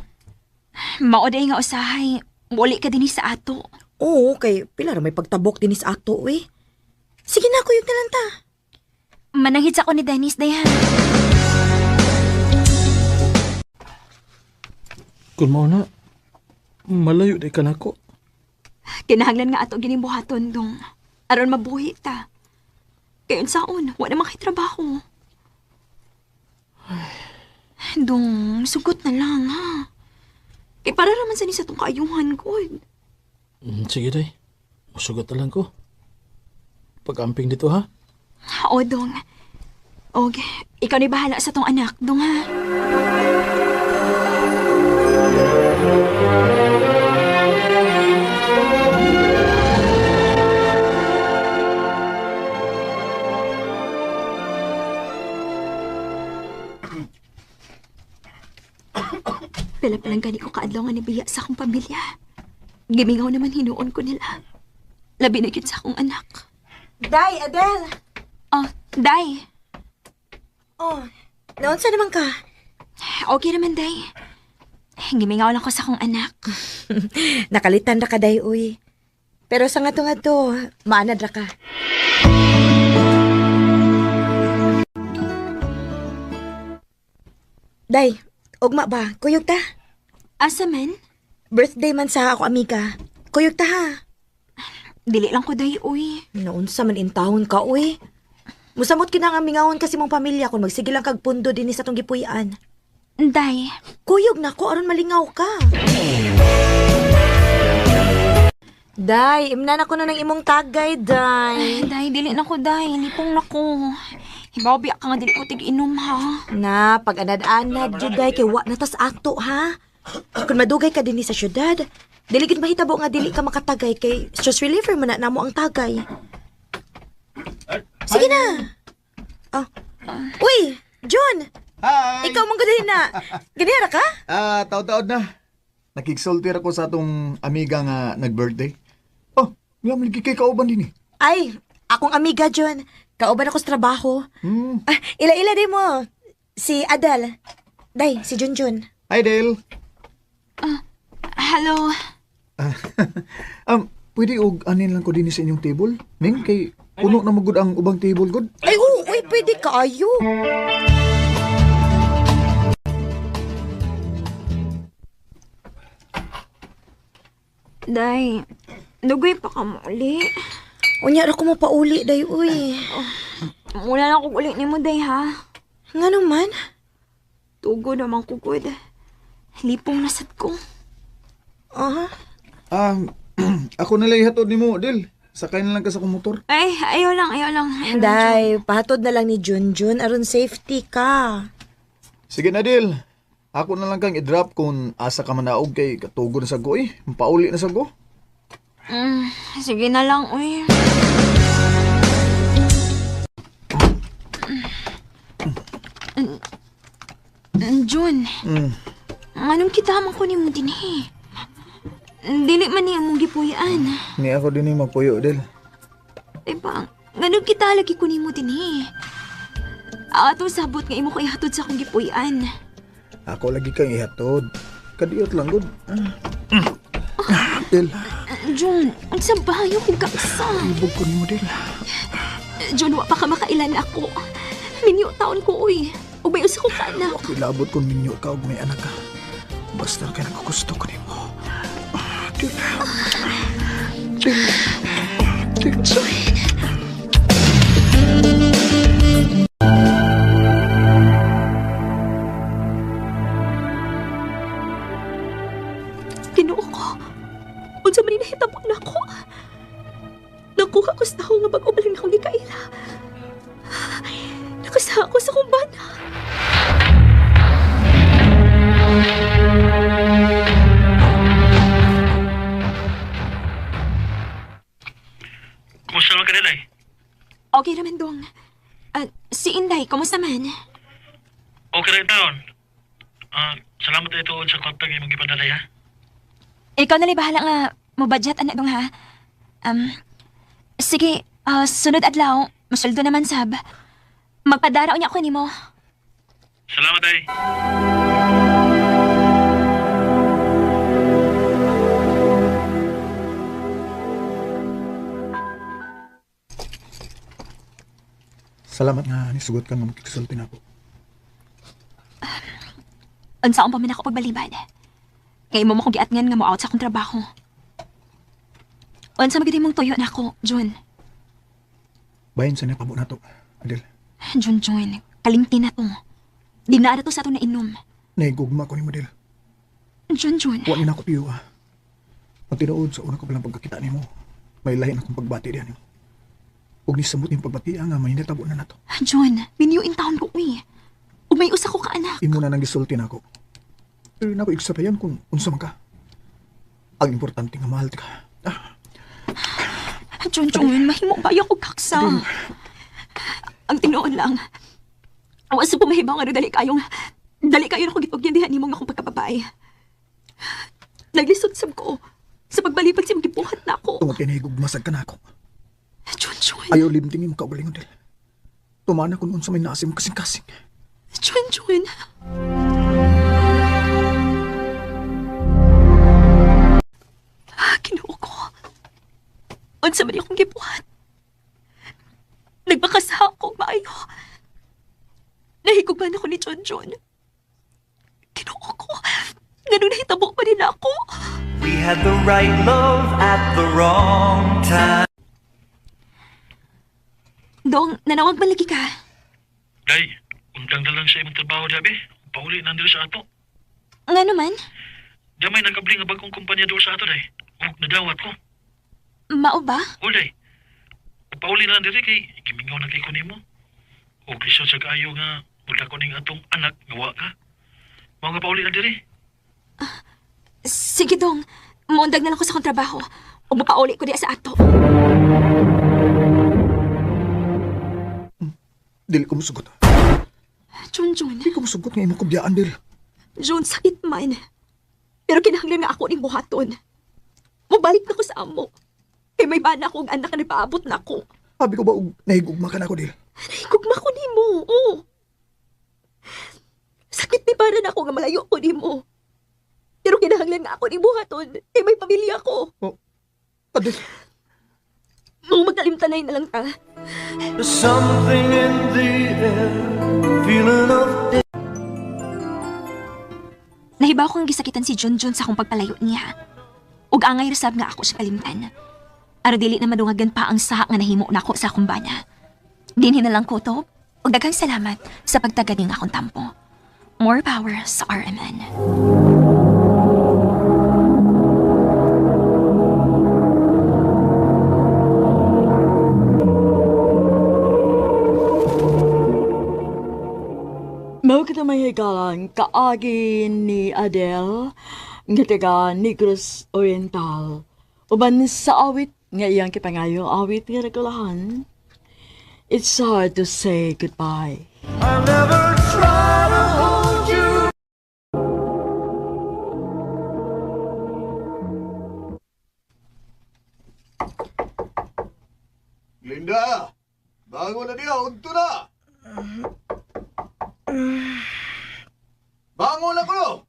Mao day nga usahay. Wali ka din sa ato. Oo, kay pila ra may pagtabok din sa ato, eh. Sige na, kuyog na lang ta. Mananghit sa ko ni Dennis, day ha. Kung mao na, malayo di ka na ko. Kinahanglan nga ato ginimbuhaton dong. Aron mabuhi ta. Kayon saon, wala naman kay trabaho. Dong, sugot na lang ha. Kay para naman sa ni sa tong kaayuhan ko. Sige day, musugot na lang ko. Pag-amping dito ha. O, Dong. Og, ikaw ni bahala sa tong anak, Dong ha. Pila palang gani ko kaadlaw nga nibiya sa akong pamilya. Gimingaw naman hinuon ko nila. Labi na gid sa akong anak. Day, Adele! Oh, Day. Oh, naunsa naman ka? Okay naman, Day. Gimingaw lang ko sa akong anak. Nakalitan ra ka, Day, uy. Pero sa nga-to, maanad ra ka. Day, ugma ba? Kuyog ta? Asa man? Birthday man sa ako, amiga. Kuyog ta, ha? Dili lang ko, Day, uy. Naunsa man intahon ka, uy. Musamot kinangamingawon kasi mong pamilya kung magsige lang kag pundo din sa tong gipuy-an. Day. Kuyog na ko, aron malingaw ka. Day, imnan ako na ng imong tagay, Day. Day, dili na ko, Day. Lipong na ko. Hibaw, biyak ka nga dili ko tig-inom, ha? Na, pag anad-anad, Juday, kay wa na tas ato, ha? Kung madugay ka din sa syudad, dili gid mahitabo nga dili ka makatagay kay stress reliever man na namo ang tagay. Sige na. Oh. Uy, John. Hi. Ikaw mong gudin na. Ganira ka? Taod-taod na. Nakigsultir ako sa atong amiga nga nag-birthday. Oh, nga maligi kay kauban din eh. Ay, akong amiga, John. Kauban ako sa trabaho. Ila-ila din mo. Si Adal. Day, si Junjun. Hi, Dale. Hello. Pwede og anin lang ko din sa inyong table? Ming, kay puno na magud ang ubang table god. Ay, oo, uy, pwede ka, ayo. Day, dugoy pa ka mo uli. Unya ra ko mo pauli, Day, uy. Mula na ko uli ni mo, Day, ha? Nga naman? Tugo naman ko, good. Lipong nasad ko. Ako na lang ihatod ni mo, Del. Sakay na lang ka sa kong motor. Ay, ayaw lang. Day, pahatod na lang ni Junjun aron safety ka. Sige na, Del. Ako na lang kang i-drop kung asa ka manaog kay katugo na sa go eh. Pauli na sa go. Sige na lang, uy. Jun, anong kitaman ko ni mo din eh? Dili man niya mong gipuyan. Ni ako din yung magpuyo, Del. Eh bang, ganun kita lagi ko ni mo din eh. Atong sabot nga imo ko ihatod sa akong gipuyan. Ako lagi kang ihatod. Kadiyot lang, good. Del. Jun, ang sabayo kong kaksa. Ibog ko ni mo, Del. Jun, wa pa ka makailan ako. Minyo taon ko, uy. Ubayos ako ka anak. Kilabot kong minyo ka o may anak ka. Basta ka nakagusto ko ni mo. Del. Del. Del. Sorry. Okay raman, Dong. Si Inday, kumusta man? Okay rin taon. Salamat ito sa kontag imong gipadalay ha. Ikaw na bahala nga mo budget, anak Dong, ha? Sige, sunod adlaw, masuldo naman sab. Magpadaraw niya ako nimo. Salamat ay. Salamat nga nisugot ka nga magkisulti na ako. Unsa akong pamin ako pagbalibad? Kaya mo kong giatngan nga mo out sa akong trabaho. Unsa magiging mong tuyo na ako, Jun? Bayan sa napabo na to, Adel. Jun, kalimti na to. Di na to sa ato na inom. Naigugma ko ni Model. Jun. Wala na ako tiyo Ang tinuod sa una ko palang pagkakita ni mo, may lahin akong pagbati diyan mo. Huwag nisamot yung pagbati nga may natabo na nato. Jun, biniyuin taon ko Ug may usa ko ka anak. Imo na nang gisulti na ako. Pero na ko iksabayan kung unsa man ka. Ang importante nga mahal ka. Jun, mahimo ba yung kaksa? Ang tinuod lang. Awas sa pumahibaw nga dali kayo na kung gitugyan dihan nimo nga akong pagkababae. Naglisod sab ko sa pagbalipag si magibuhat na ako. Tungod kinahigog masag ka na ako. Jun. Ayaw limtingin mo kaugaling Odel. Tumana kung unsa may naasim kasing-kasing. Jun. Kinuo ko. Unsa man akong gibuhat. Nagpakasa ako maayo. Nahiguban ako ni Jun. Kinuo ko. Ganun nahitabo pa din ako. We had the right love at the wrong time. Dong, nanawag man lagi ka. Day, untang na lang sa imong trabaho dabi. Pauli na nandito sa ato. Nga naman? Di may nagabling nga bagong kumpanya doon sa ato, day. O, nadawat ko. Mao ba? O, day. Pauli na nandito kay gimingaw na kay kunin mo. O, lisod sa kaayo nga mula kuning atong anak gawa ka. Mga nga pauli na diri. Sige, Dong. Muundag na lang ko sa akong trabaho. O mapauli ko diya sa ato. Dili ko musugot. Jun. Dili ko musugot nga imong kubyaan, Dil. Jun, sakit man. Pero kinahanglan nga ako ning buhaton. Mubalik na ko sa amo. Kay may bana akong anak na nagpaabot na ako. Sabi ko ba, nahigugma ka na ako, Dil? Nahigugma ko ni mo, Sakit ni para na ako nga malayo ko ni mo. Pero kinahanglan nga ako ning buhaton. Kay may pamilya ko. Adel. Mga magkalimtanay na lang ta. There's something in the air, feeling of death. Nahibaw kong gisakitan si Jun sa akong pagpalayo niya. Ug angay resab nga ako sa kalimtan. Aro dili na madungagan pa ang saha nga nahimo nako sa akong bana. Dinhi na lang ko to. Ug daghang salamat sa pagtagad ning akong tampo. More power sa RMN. Mao kita may higalan kaagi ni Adele nga taga Negros Oriental. Uban sa awit nga iyang kipangayo awit nga regulahan. It's hard to say goodbye. I'll never try to hold you. Linda! Bago na diya, unto na! Bangon na ko!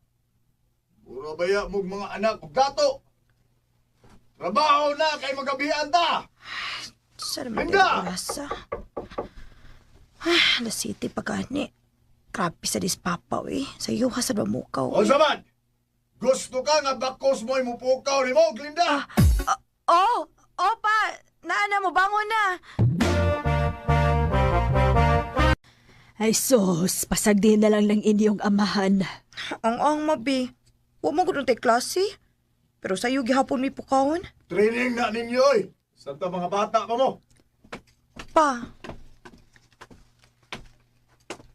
Puro baya mong mga anak o gato! Trabaho na kay magabihan ta! Linda! Alas City pagkani. Grabe sa dispapaw Sa iyo ha sa bamukaw O saman! Gusto ka nga bakos mo imupukaw ni mo, Glinda? Opa! Naana mo, bangon na! Ay sus, pasagdi na lang ng inyong amahan. Ang mabi. Huwag mo gano'n tayo klase. Pero sa'yo gihapon may pukawon. Training na ninyo eh! Santa mga bata pa mo! Pa,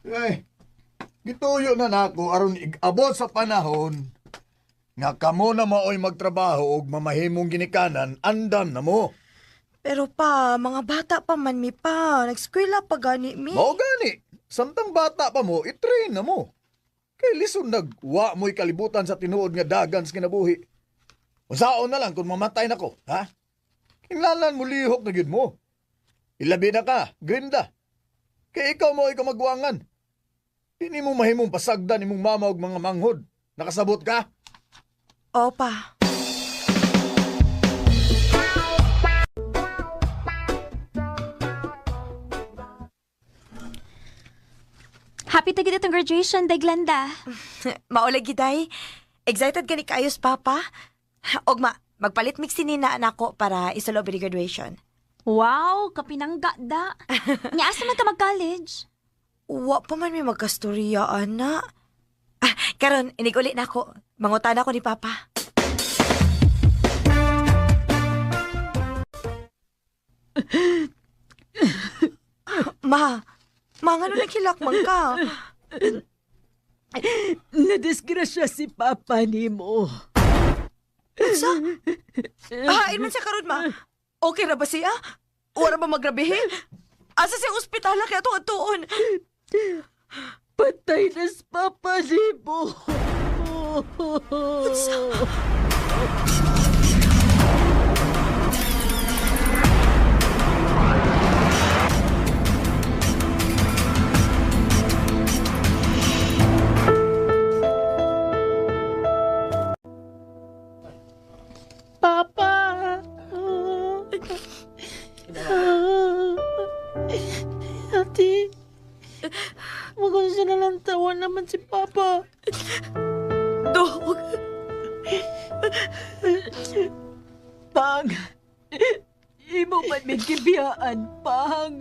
Eh, gituyo na nako aron abot sa panahon nga kamo na maoy magtrabaho og mamahimong ginikanan, andam na mo. Pero pa, mga bata pa man mi pa. Nag-eskwela pa gani mi. Mao gani. Samtang bata pa mo, itrain na mo. Kay lison nagwa mo'y kalibutan sa tinuod nga dagan sa kinabuhi. Usaon na lang kung mamatay na ko, ha? Kinlalan mo lihok na gyud mo. Ilabi na ka, Grinda. Kay ikaw mo ikaw magwangan. Dini mo mahimong pasagdan imong mama og mga manghod. Nakasabot ka? Opa. Happy to get itong graduation, day Glenda. Maulag giday. Excited gani kaayos, Papa. Ogma, magpalit mix sinina nako para isalob ni graduation. Wow, kapinangga da. Nga asa man ka mag-college? Wa pa man may magkastorya, ana. Karon, inig-uli na ako. Mangutan ako ni Papa. Ma, nga no naghilakman ka. Nadisgrasya si Papa nimo. Sa? Hain man siya karon, Ma. Okay na ba siya? Wala ba magrabihin? Asa siya ospitala kaya tuon? Patay na si Papa nimo. Papa! Ate, magunsa na lang tawa naman si Papa. Dog! Pang! Imo man may kibiyaan, Pang!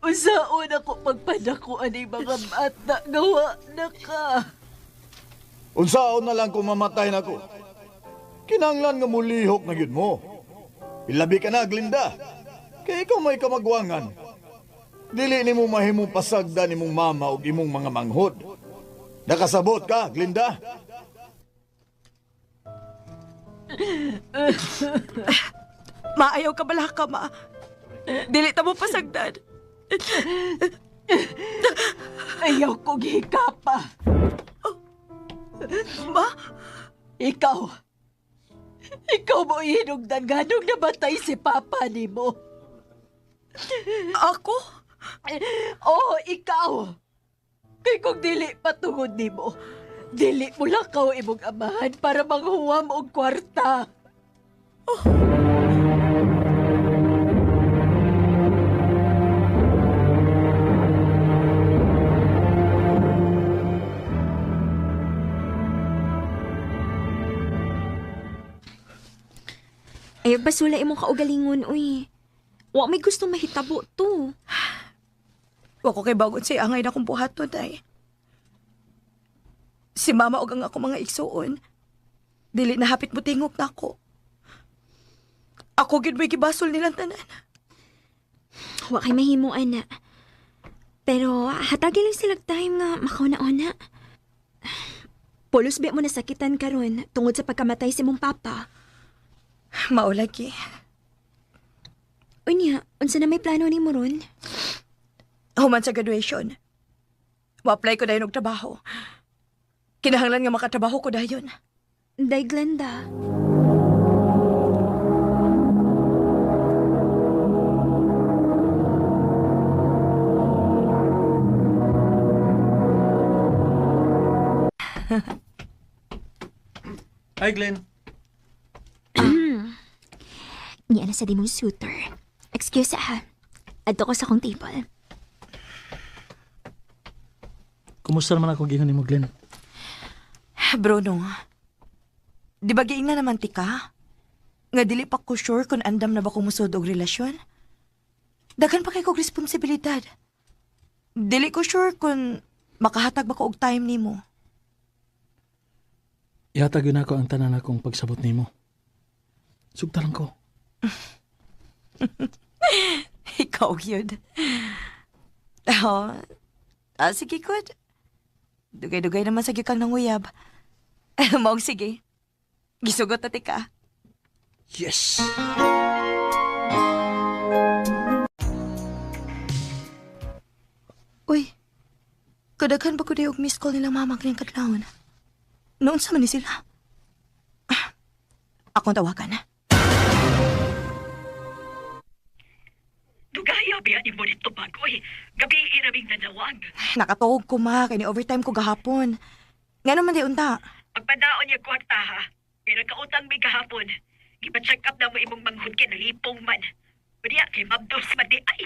Usaon ako pagpadakuan ang mga bata, gawa na ka. Unsaon na lang kung mamatay na ko. Kinanglan nga mulihok na gyud mo. Ilabi ka na, Glinda. Kaya ikaw may kamagwangan. Dili ni mo mahimong pasagda ni mong mama o imong mga manghod. Nakasabot ka, Glinda? Maayaw ka bala ka, Ma. Dili ta mo pasagdan. Ayaw ko gihikapa. Ma? Ikaw mo hinugdan ganong namatay si Papa ni mo. Ako? Oo, ikaw. Kay kung dili patungod ni mo, dili mo lang kao imong amahan para manghuwam og kwarta. Ay, basula imong kaugalingon, uy. Wa may gusto mahitabo to. Wa ko kay bagon si angay na kong buhaton, day. Si Mama og ang ako mga igsuon. Dili na hapit mo tingog na ako. Ako gid may gibasol nilang tanan. Wa kay mahimo, ana. Pero hatagi lang sila time nga makauna-una. Pulos biya mo nasakitan karon tungod sa pagkamatay si mong papa. Maulagi. Unya, unsa na may plano ni mo ron? Human sa graduation. Ma-apply ko dayon og trabaho. Kinahanglan nga makatrabaho ko dayon. Day Glenda. Hi, Glenn. Niya na sa di mong suitor. Excuse ha. Adto ko sa kong table. Kumusta naman ako gihon ni mo, Glenn? Bruno, di ba giing na naman ti ka? Nga dili pa ko sure kung andam na ba kong musod og relasyon? Dagan pa kay kong responsibilidad. Dili ko sure kung makahatag ba ko og time nimo. Ihatag yun ako ang tanan akong pagsabot nimo. Sugta lang ko. Ikaw yun. Sige, Kud. Dugay-dugay naman sa kang nanguyab. Maong sige. Gisugot na ka. Yes! Uy, kadaghan ba ko di og miss call nilang mama kanyang kadlawon? Noon sa man ni sila? Akong tawagan na. Dugaya, biya ni mo dito bagoy. Gabi iraming nanawag. Nakatuog ko ma, kay ni overtime ko gahapon. Nga naman di unta. Pagpadaon niya kwarta ha. Kaya nagkautang may kahapon. Ipa-check up na mo imong manghud kay nalipong man. Badiya kay mabdos man di ay.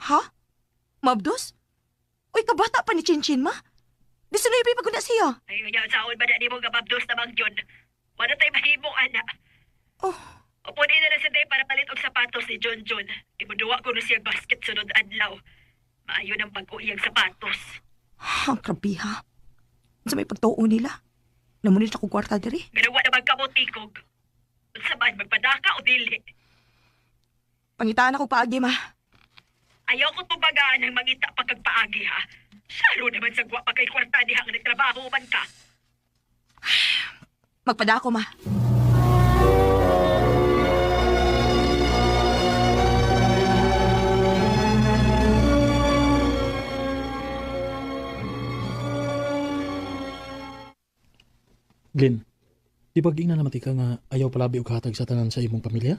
Ha? Mabdos? Uy, kabata pa ni Chinchin ma? Di sa naibay paguna siya. Ayun niya, saon ba na di mo ka mabdos na mangyon? Wala tayo mahimong ana. Oh. Upunin na lang sa day para palit og sapatos ni John John. Imuduwa ko na siya basket sunod adlaw. Maayo ng pag-uyang sapatos. Ang krabi ha. Sa may pagtuo nila. Namunit ako kwarta diri. Ganawa na magkamotikog. Sa man, magpadaka o dili. Pangitaan ako paagi ma. Ayaw ko tubagaan ng mangita pagkagpaagi ha. Salo naman sa gwa pa kay kwarta diha nga nagtrabaho man ka. Magpadako ma. Glenn, di ba gina naman ka nga ayaw palabi og hatag sa tanan sa imong pamilya?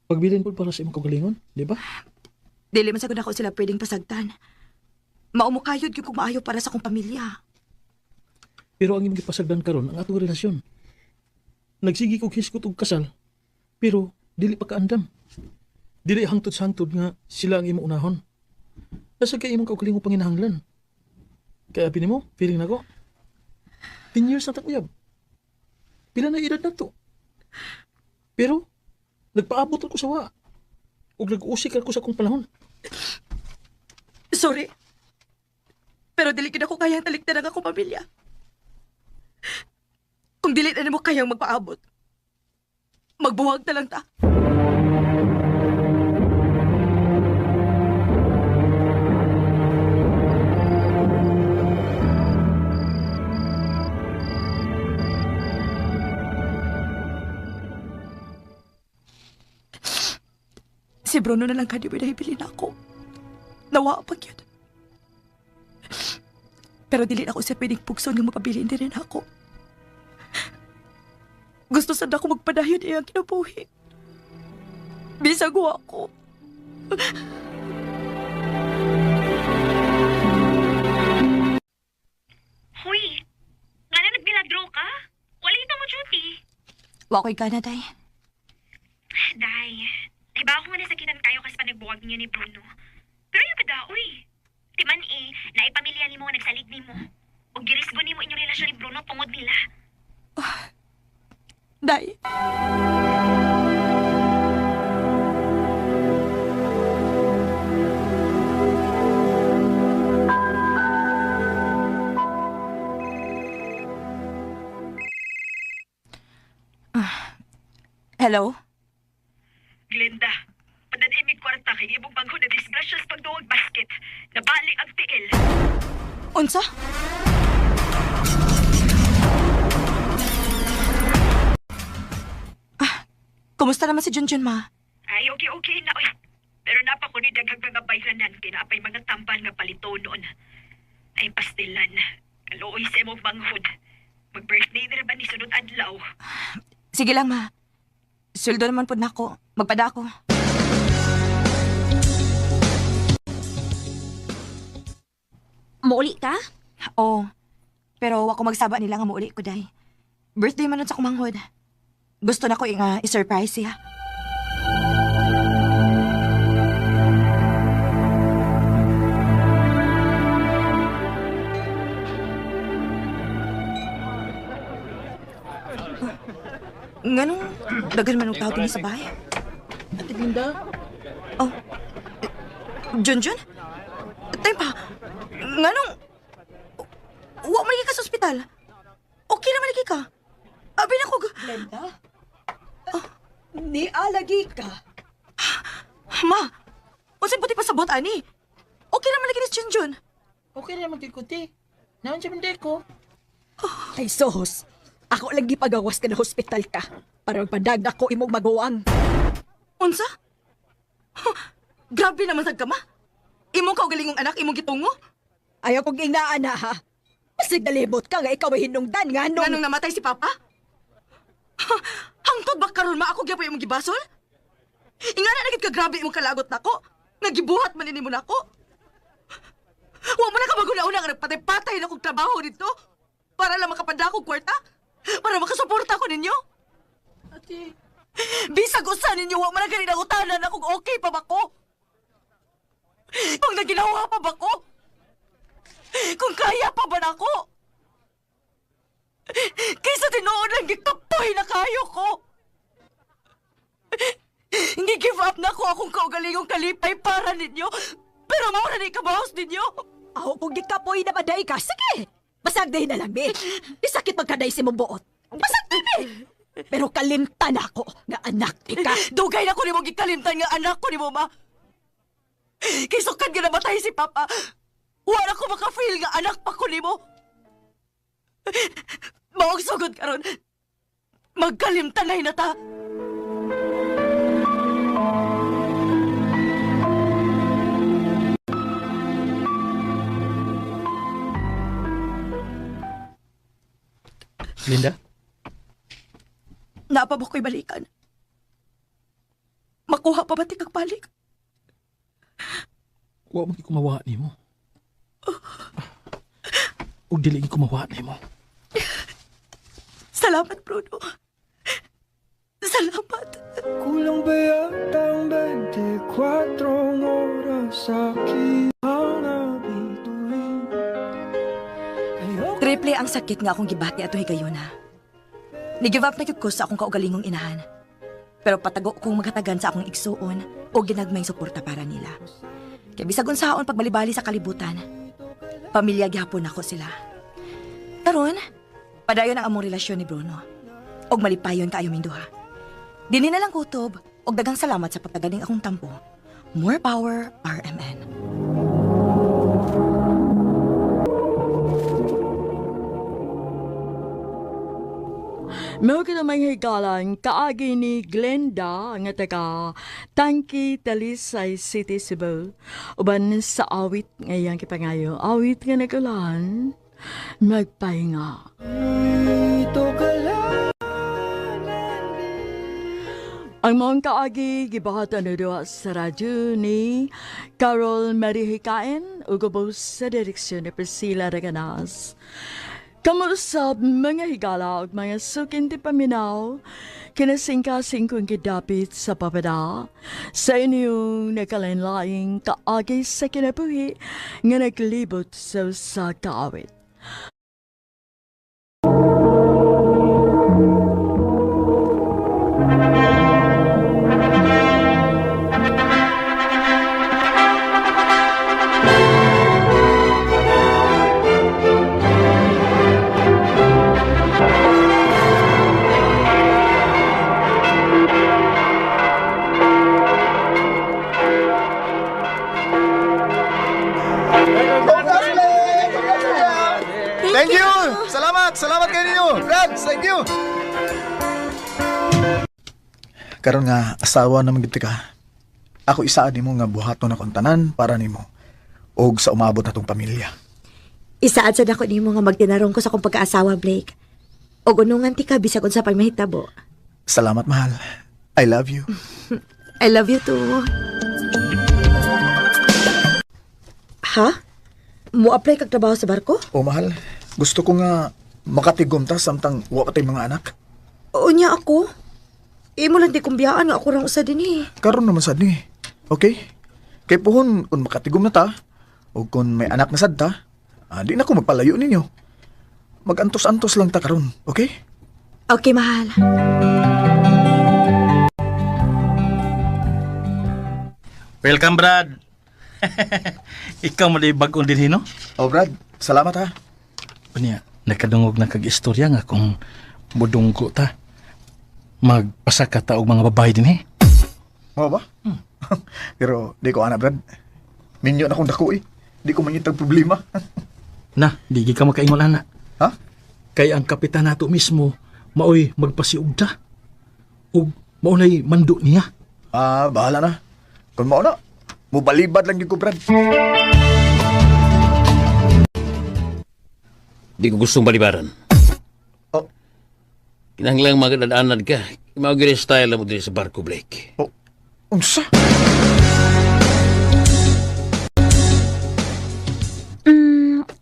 Pagbilin po para sa imong kagalingon, di ba? Dili man sagud ako sila pwedeng pasagtan. Maumukayod gyud kung maayo para sa akong pamilya. Pero ang imong gipasagdan karon ang atong relasyon. Nagsigi kog hiskot og kasal, pero dili pa kaandam. Dili hangtod sa hangtod nga sila ang imong unahon. Nasa kay imong kaugalingong panginahanglan. Kaya pinimo, feeling nako. 10 years na takuyab. Pila na edad na to. Pero, nagpaabot ako sa wa. O nag-usik ako sa akong panahon. Sorry. Pero dili gid ako kayang talikdan ang akong pamilya. Kung dili na mo kayang magpaabot, magbuwag na lang ta. Si Bruno na lang kadi binahibili na ako. Nawa pa yun. Pero dili na ako siya pwedeng pugson nga mapabilin din rin ako. Gusto sana ako magpadayon iyang kinabuhi. Bisag ako. Hoy, nga na nagbiladro ka? Wala ito mo duty. Wa ko'y gana, day. Day, iba ako nga nasakitan kayo kasi pa nagbuwag niya ni Bruno. Pero yung kadaoy. Timan naipamilya ni mo nga nagsalig ni mo. O girisgo ni mo inyong relasyon ni Bruno tungod nila. Day. Hello? Glenda, padanin mi kwarta kay imong bangko na disgrasya sa pagduwag basket. Nabali ang tiil. Unsa? Kumusta naman si Junjun, ma? Ay, okay na, oy. Pero napa ko ni daghang mga bayranan, kinaapay mga tambal nga palito noon. Ay, pastilan. Kaluoy sa imong banghod. Mag-birthday na ba ni sunod adlaw? Sige lang, ma. Sweldo naman po na ako. Magpada ako. Mauli ka? Oo. Pero ako magsaba nila nga mauli ko, day. Birthday man nun sa kumanghod. Gusto na ko nga i-surprise siya. Nganong dagan man ang tawag niya sa bahay? Ate Glinda? Oh. Junjun? Tay pa. Nganong... Wa maligi ka sa ospital. Okay na maligi ka. Abi na ko... Glenda? Ni alagi ka. Ma, unsay buti pa sabot ani? Okay na maligi ni Junjun. Okay na magkikuti. Naman siya ko. Ay, sos. Ako lang gipagawas ka na hospital ka. para magpadagdak ko imong maguwang. Unsa? Grabe naman sad ka, ma. Imong kaugalingong anak, imong gitungo. Ayaw kong ingaan na ha. Masig nalibot ka nga ikaw ay hinungdan nga nung... Nganong namatay si Papa? Hangtod ba karon ma ako gyapon imong gibasol? Ingana na gid ka grabe imong kalagot nako. Nagibuhat man nimo nako. Wa man ka maguna-una nga nagpatay-patay na kong trabaho dito para lang makapadakog kwarta, para makasuporta ko ninyo. Ate, bisag usa ninyo wa man gani utanan akong okay pa ba ko? Kung naginawa pa ba ko? Kung kaya pa ba nako? Kaysa tinuod lang gikapoy na kayo ko. Hindi give up na ko akong kaugalingong kalipay para ninyo. Pero maura na ikabahos ninyo. Ako kung gikapoy na maday ka, sige. Basagday na lang, be. Isakit magkaday si mong buot. Basagday, be. Pero kalimtan ako nga anak ni ka. Dugay na ko ni mo gikalimtan nga anak ko ni mo, ma. Kisukan nga namatay si Papa. Wala ko maka-feel nga anak pa ko ni mo. Maong sugod karon. Magkalimtanay na ta. Linda? Napabok ko'y balikan. Makuha pa ba ti kagpalik? Wa mo kumawa ni mo. O dili kumawa ni mo. Salamat, Bruno. Salamat. Kulang ba yatang 24 oras sa aking nabituin? Triple ang sakit nga akong gibati ato higayuna. Ni-give up na gyud ko sa akong kaugalingong inahan. Pero patago kong magatagan sa akong igsuon o ginagmayng suporta para nila. Kaya bisag unsaon pagbalibali sa kalibutan, pamilya gyapon ako sila. Karon, padayon ang among relasyon ni Bruno. Og malipayon kaayo ming duha. Dili na lang kutob og daghang salamat sa pagkagaling akong tampo. More power, RMN. Mao kita may higalan kaagi ni Glenda nga taga Tangki, Talisay City, Cebu. Uban sa awit ngayang kipangayo. Awit nga nagulahan, magpahinga. Ang mga kaagi gibahatan na doon sa radyo ni Carol Marihikain ug ubos sa direksyon ni Priscilla Raganas. Kamusap mga higala ug mga sukinti paminaw, kinasingkasing kong gidapit sa papada sa inyong nakalinlaing kaagi sa kinabuhi nga naglibot sa kaawit. Thank you! Salamat! Salamat kayo ninyo! Brad, thank you! Karon nga, asawa na magiti ka. Ako isaan nimo nga buhaton na kong tanan para nimo. Og sa umabot na tong pamilya. Isaad sa dako nimo nga magtinarong ko sa kong pagkaasawa, Blake. O gunungan ti ka bisag unsa pang mahitabo. Salamat, mahal. I love you. I love you too. Ha? Mo-apply kag trabaho sa barko? O mahal, gusto ko nga makatigom ta samtang wa pa tay mga anak. Oo niya ako. Imo lang di kumbiyaan nga ako rang usa din eh. Karon naman sad ni. Okay? Kay puhon kung makatigom na ta o kung may anak na sad ta, di na ko magpalayo ninyo. Magantos-antos lang ta karon, okay? Okay, mahal. Welcome, Brad. Ikaw mo di bagong din, no? Oh, Brad. Salamat, ha. Panya, nakadungog na kag-istorya nga kung mudunggo ta. Magpasaka ta og mga babae din, Oo ba? Pero di ko ana, Brad. Minyo na akong dako, eh. Di ko mangitag problema. Na, di ka makaingon, ana. Ha? Kay ang kapitan nato mismo, maoy magpasiugda. ug maunay mando niya. Bahala na. Kung mao na, mubalibad lang yung Brad. Di ko gustong balibaran. Oh. Kinahanglang magdadaanan ka. Mga style mo din sa barko, Blake. Unsa?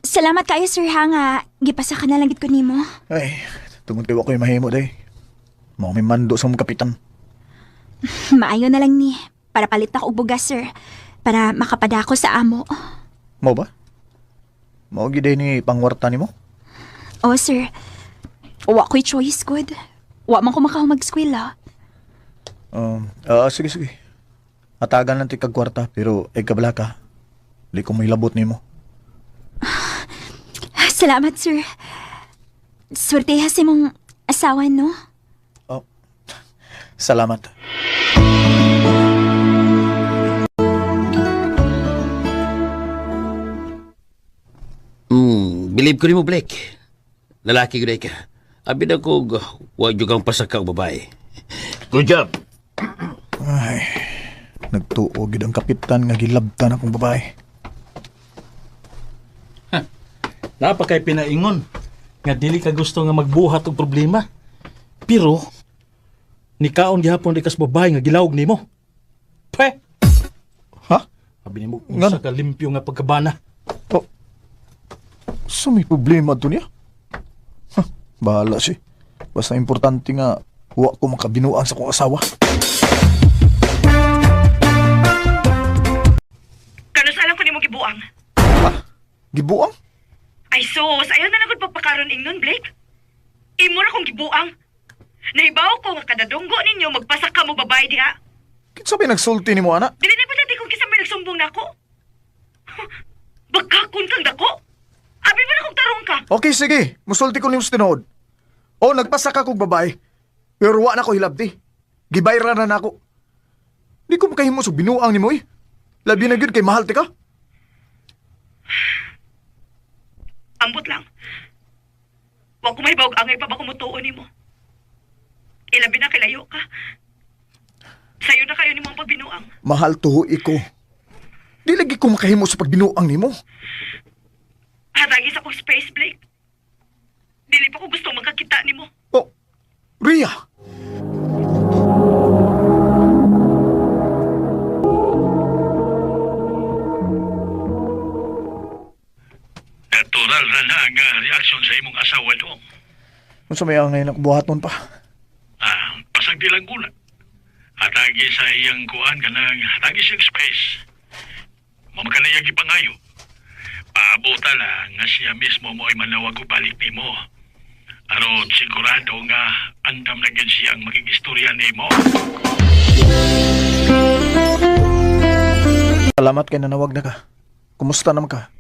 Salamat kayo, sir, ha, nga. Gipasa ka na lang gid ko nimo. Ay, tungod kayo ako'y mahimo, day. Mao may mando sa mong kapitan. Maayo na lang ni. Para palit na ko og bugas, sir. Para makapadako sa amo. Mao ba? Mao gid ni pangwarta nimo? Oh, sir. Wa ko'y choice, good. Wa man ko makahong mag-skwela. Sige. Atagan lang ti kag kwarta, pero kabala ka. Di ko may labot nimo. Salamat, sir. Swerteha si mong asawa, no? Salamat. Believe ko rin mo, Blake. Lalaki ko ka. Abi na ko, huwag yung kang pasaka o babae. Good job. Ay, nagtuog ang kapitan nga gilabtan akong babae. Napakay pinaingon nga dili ka gusto nga magbuhat og problema. Pero nikaon gihapon di kas babae nga gilawog nimo. Pe. Ha? Abi nimo usa ka limpyo nga pagkabana. So may problema to niya? Bahala si. Basta importante nga huwag ko makabinuang sa kong asawa. Kano sa alam ko ni mo gibuang? Gibuang? Ay sus, ayaw na nagod pagpakaroon ingnon, Blake. Imo na kong gibuang. Naibaw ko nga kadadunggo ninyo magpasak ka mo babae diha. Kinsa may nagsulti ni mo, ana? Dili na pala di kong kisa may nagsumbong na ako. Bagkakon kang dako. Abi ba na kong tarong ka? Okay, sige. Musulti ko ni tinood. Nagpasak akong babae. Pero wa na ko hilabti. Gibayra na nako. Di ko makahimo sa binuang ni mo eh. Labi na gyud kay mahal ti ka. Ambot lang. Wa ko may bawag angay pa ba kumutuon ni mo. Ilabi na kilayo ka. Sayo na kayo ni mong pagbinuang. Mahal tuho iko. Di lagi ko makahimo sa pagbinuang ni mo. Hatagi sa kong space, Blake. Dili pa ko gusto magkakita ni mo. Rhea! Natural na ang reaksyon sa imong asawa doon. Kung sa may angay nakbuhaton pa. Pasag di lang gulat. Hatagi sa iyang kuan ka nang hatagi siyang space. Mamakanayag ipangayo. Paabuta lang nga siya mismo mo'y manawag o balik ni mo. Aron sigurado nga andam na gid siyang makigistorya ni mo. Salamat kay nanawag na ka. Kumusta naman ka?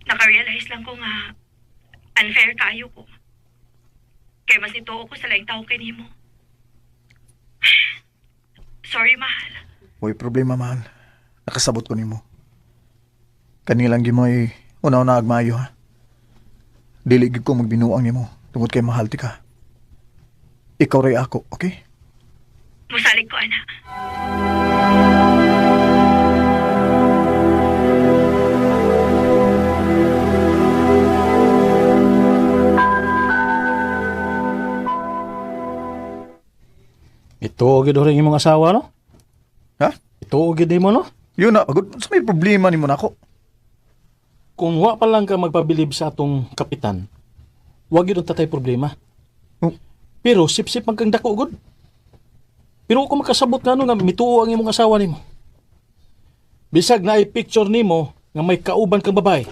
Naka-realize lang ko nga unfair kayo ko. Kaya mas nituo ko sa laing tao kay nimo. Sorry, mahal. Huwag problema, mahal. Nakasabot ko ni mo. Kanilang gimoy una-una agmayo, ha? Diligid ko magbinuang ni mo tungod kay mahal ti ka. Ikaw ray ako, okay? Musalig ko, anak. Ito gid rin imong asawa, no? Ha? Ito gid mo, no? Yun na, pagod. Sa may problema ni mo na ako. Kung wa pa lang ka magpabilib sa atong kapitan, wag yun tatay problema. Pero sip-sip man kang dako, good. Pero kung makasabot nga nga mituo ang imong asawa nimo. Bisag na ay picture nimo nga may kauban kang babae.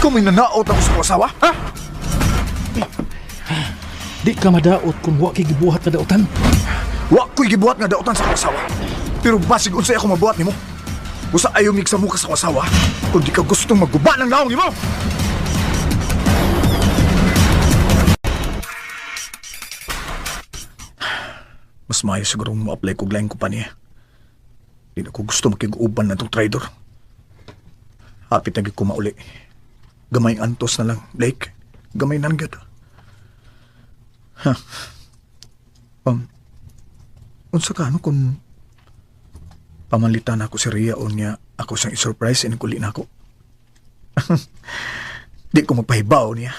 Ikaw may nanaot ako sa asawa, ha? Di ka madaot kung wa kay gibuhat na daotan. Wa ko'y gibuhat nga daotan sa asawa. Pero basig unsay ako mabuhat nimo. Busa ayaw mig sa muka sa asawa kung di ka gustong magguba ng naong nimo. Mas maayo siguro mo apply kog laing kumpanya. Di na ko gusto makig-uban na itong trader. Hapit na ko mauli. Gamay antos na lang, Blake. Gamay nanggad. Unsa ka ano kung pamalitan ako si Rhea o niya ako siyang i-surprise and kuli na ako? Di ko magpahibaw niya.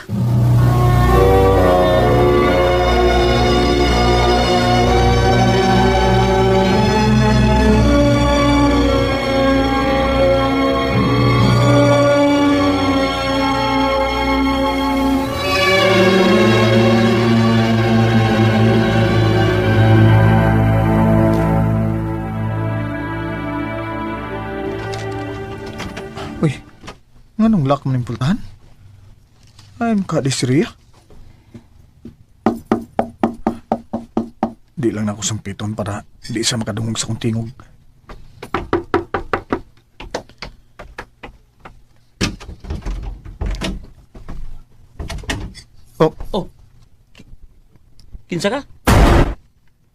Uy, nganong lock mo ng pultahan? I'm kadisriya. Di lang na ako sampiton para di siya makadungog sa kong tingog. Oh. Kinsa ka?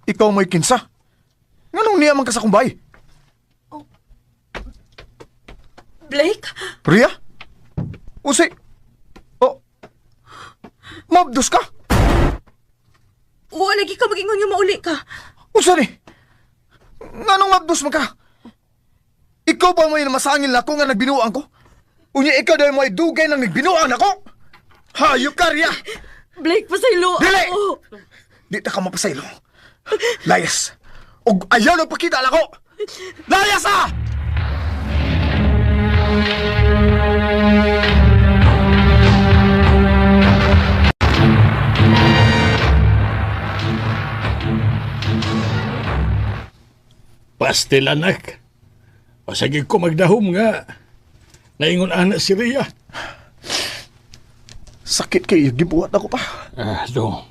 Ikaw mo'y kinsa? Nganong niya man ka sa kumbay? Blake? Rhea? Usi? Oh. Mabdos ka? Oo, lagi ka mag-ingon yung mauli ka. Usa ni? Nganong mabdos man ka? Ikaw ba may namasangil na ako nga nagbinuang ko? Unya ikaw dahil may dugay nang nagbinuang ako? Hayop ka, Rhea! Blake, pasaylo Dili! ako. Di ta ka mapasaylo. Layas! Og ayaw nagpakita na ako! Layas ah! Pastel anak. Pasagig ko magdahom nga. Naingon anak si Rhea. Sakit kayo, gibuhat ako pa. Dong.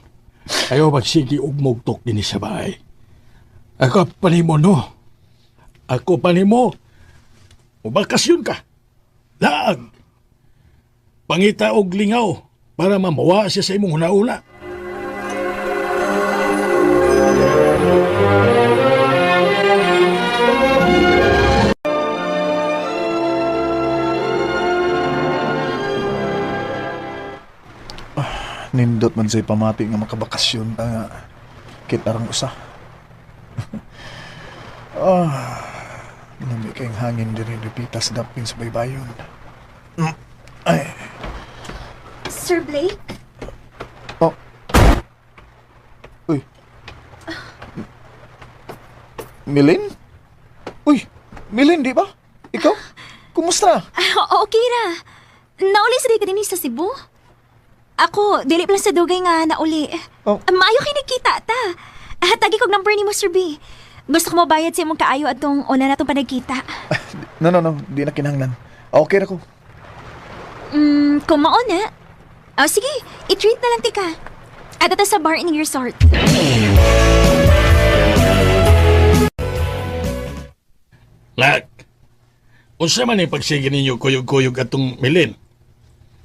Ayaw magsigi og mugtok din sa bahay. Ako panimo no. Ako panimo. Mubakasyon ka. Laag. Pangita og lingaw para mamawa siya sa imong huna-una. Nindot man sa'y pamati nga makabakasyon nga kita rang usa. Nami kayong hangin din repitas dapin sa baybayon. Ay. Sir Blake? Oh. Uy. Milin? Uy, Milin, di ba? Ikaw? Kumusta? Okay ra. Naulis rin ka din sa Cebu? Ako, dili pa lang sa dugay nga nauli. Maayo kinikita ta. Tagi kog number ni Mr. B. Gusto ko mabayad sa imong kaayo at tong una na tong panagkita. No. Di na kinahanglan. Okay na ko. Kung mauna. Sige, i-treat na lang tika. At ito sa bar in resort. Lak, unsa man yung pagsige ninyo kuyog-kuyog atong Milin?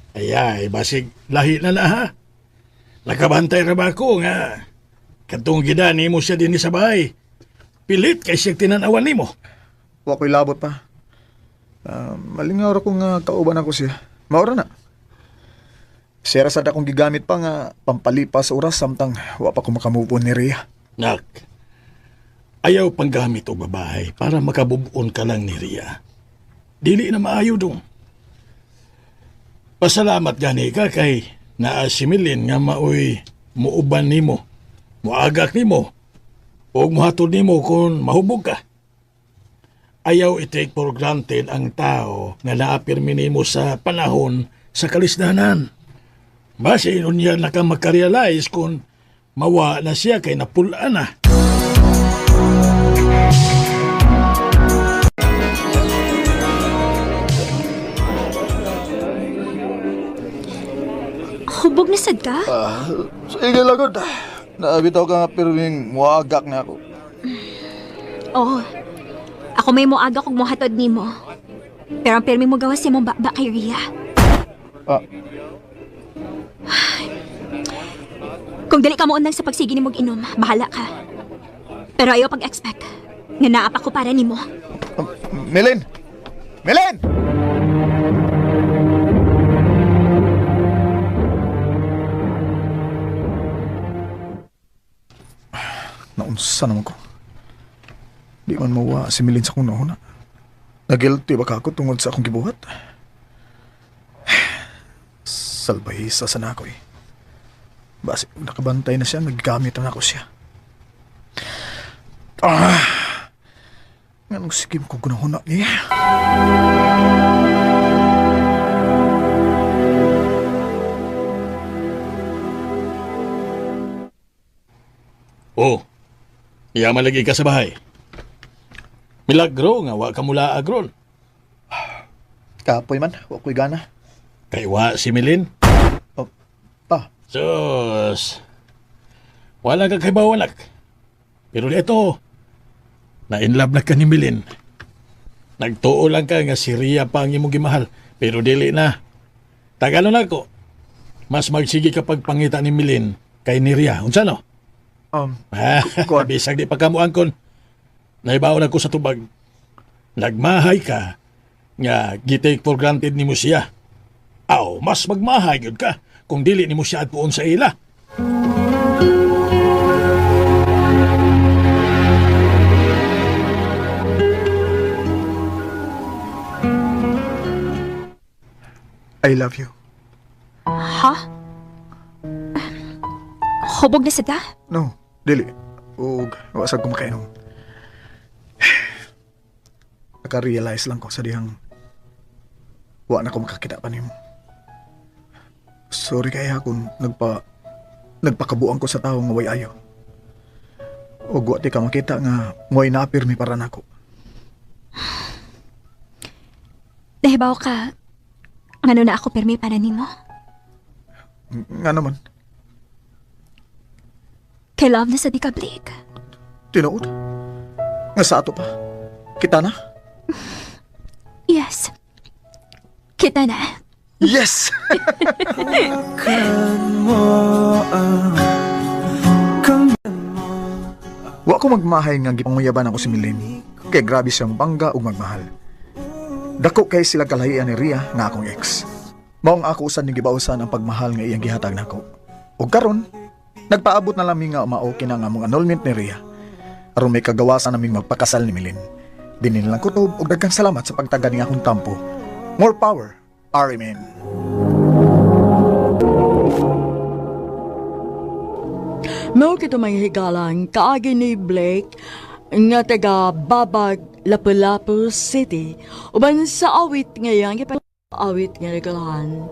Ayay, basig lahi na ha. Nakabantay ra ba ako nga katong gidani mo siya din sa bahay. Pilit kay siya tinanawan nimo. Wa ko'y labot pa. Malingaw ra ko nga kauban ako siya. Maura na. Sira sad akong gigamit pa nga pampalipas sa oras samtang wa pa ko makamove on ni Rhea. Nak, ayaw pang gamit o babae para makabubuon ka lang ni Rhea. Dili na maayo dong. Pasalamat gani ka kay naasimilin nga maoy muuban nimo, muagak nimo, o muhatod nimo kung mahubog ka. Ayaw i-take for granted ang tao nga naapirmi nimo sa panahon sa kalisdanan. Base nun niya nakamakarealize kung mawa na siya kay napulaan na. Hubog na sad ka? Sige lagod. Naabitaw ka nga pero yung muagak na ako. Oo. Ako may moaga kog mohatod nimo. Pero ang pirmi mo gawas siya mong bakba kay Rhea. Kung dali ka mo unang sa pagsigi ni mong inom, bahala ka. Pero ayaw pag-expect nga naapa ko para nimo. Milin! Milin! Unsa naman ko? Di man mawa si Milin sa kong nauna. Nagilty ba ka ako tungod sa akong gibuhat? Salbay sa sana ako eh. Basi nakabantay na siya, naggamit na ako siya. Nga nung sigim ko gunahuna niya. Oh, yaman lagi ka sa bahay. Milagro nga, wa ka mula agron. Kapoy man, wa ko'y gana. Kay wa si Milin. Pa. Sus. Wala ka kay bawanak. Pero dito, na-inlove na ka ni Milin. Nagtuo lang ka nga si Ria pa ang imong gimahal. Pero dili na. Tagalo na ko. Mas magsige kapag pangita ni Milin kay ni Ria. Unsa no? Bisag di pagkamuangkon. Naibaw na ko sa tubag. Nagmahay ka nga gitake for granted ni mo siya. Aw, mas magmahay yun ka kung dili ni mo siya at puon sa ila. I love you. Ha? Hubog na sada? No, dili. Ug wasag ko makainom. Naka-realize lang ko sa dihang wa na ko makakita pa nimo. Sorry kaya kung nagpakabuang ko sa tao nga way ayo. Ug wa ti ka makita nga mo'y napirmi para nako. Nahibaw ka, ano na ako pirmi para nimo? Nga naman. Kay love na sa di ka, Blake. Tinuod? Nga sa ato pa? Kita na? Yes. Kita na. Yes! Wa ko magmahay nga gipanguyaban ako si Milene. Kay grabe siyang bangga ug magmahal. Dako kay sila kalahian ni Ria nga akong ex. Maong ako usan ni gibausan ang pagmahal nga iyang gihatag nako. Ug karon, nagpaabot na laming nga maoki na nga mong annulment ni Ria. Aron may kagawasan naming magpakasal ni Milene. Binilang kutob ug daghang salamat sa pagtagad nga akong tampo. More power, Amen. Mao kito mga higalang kaagi ni Blake nga taga Babag, Lapu-Lapu City uban sa awit ngayang awit nga nagalahan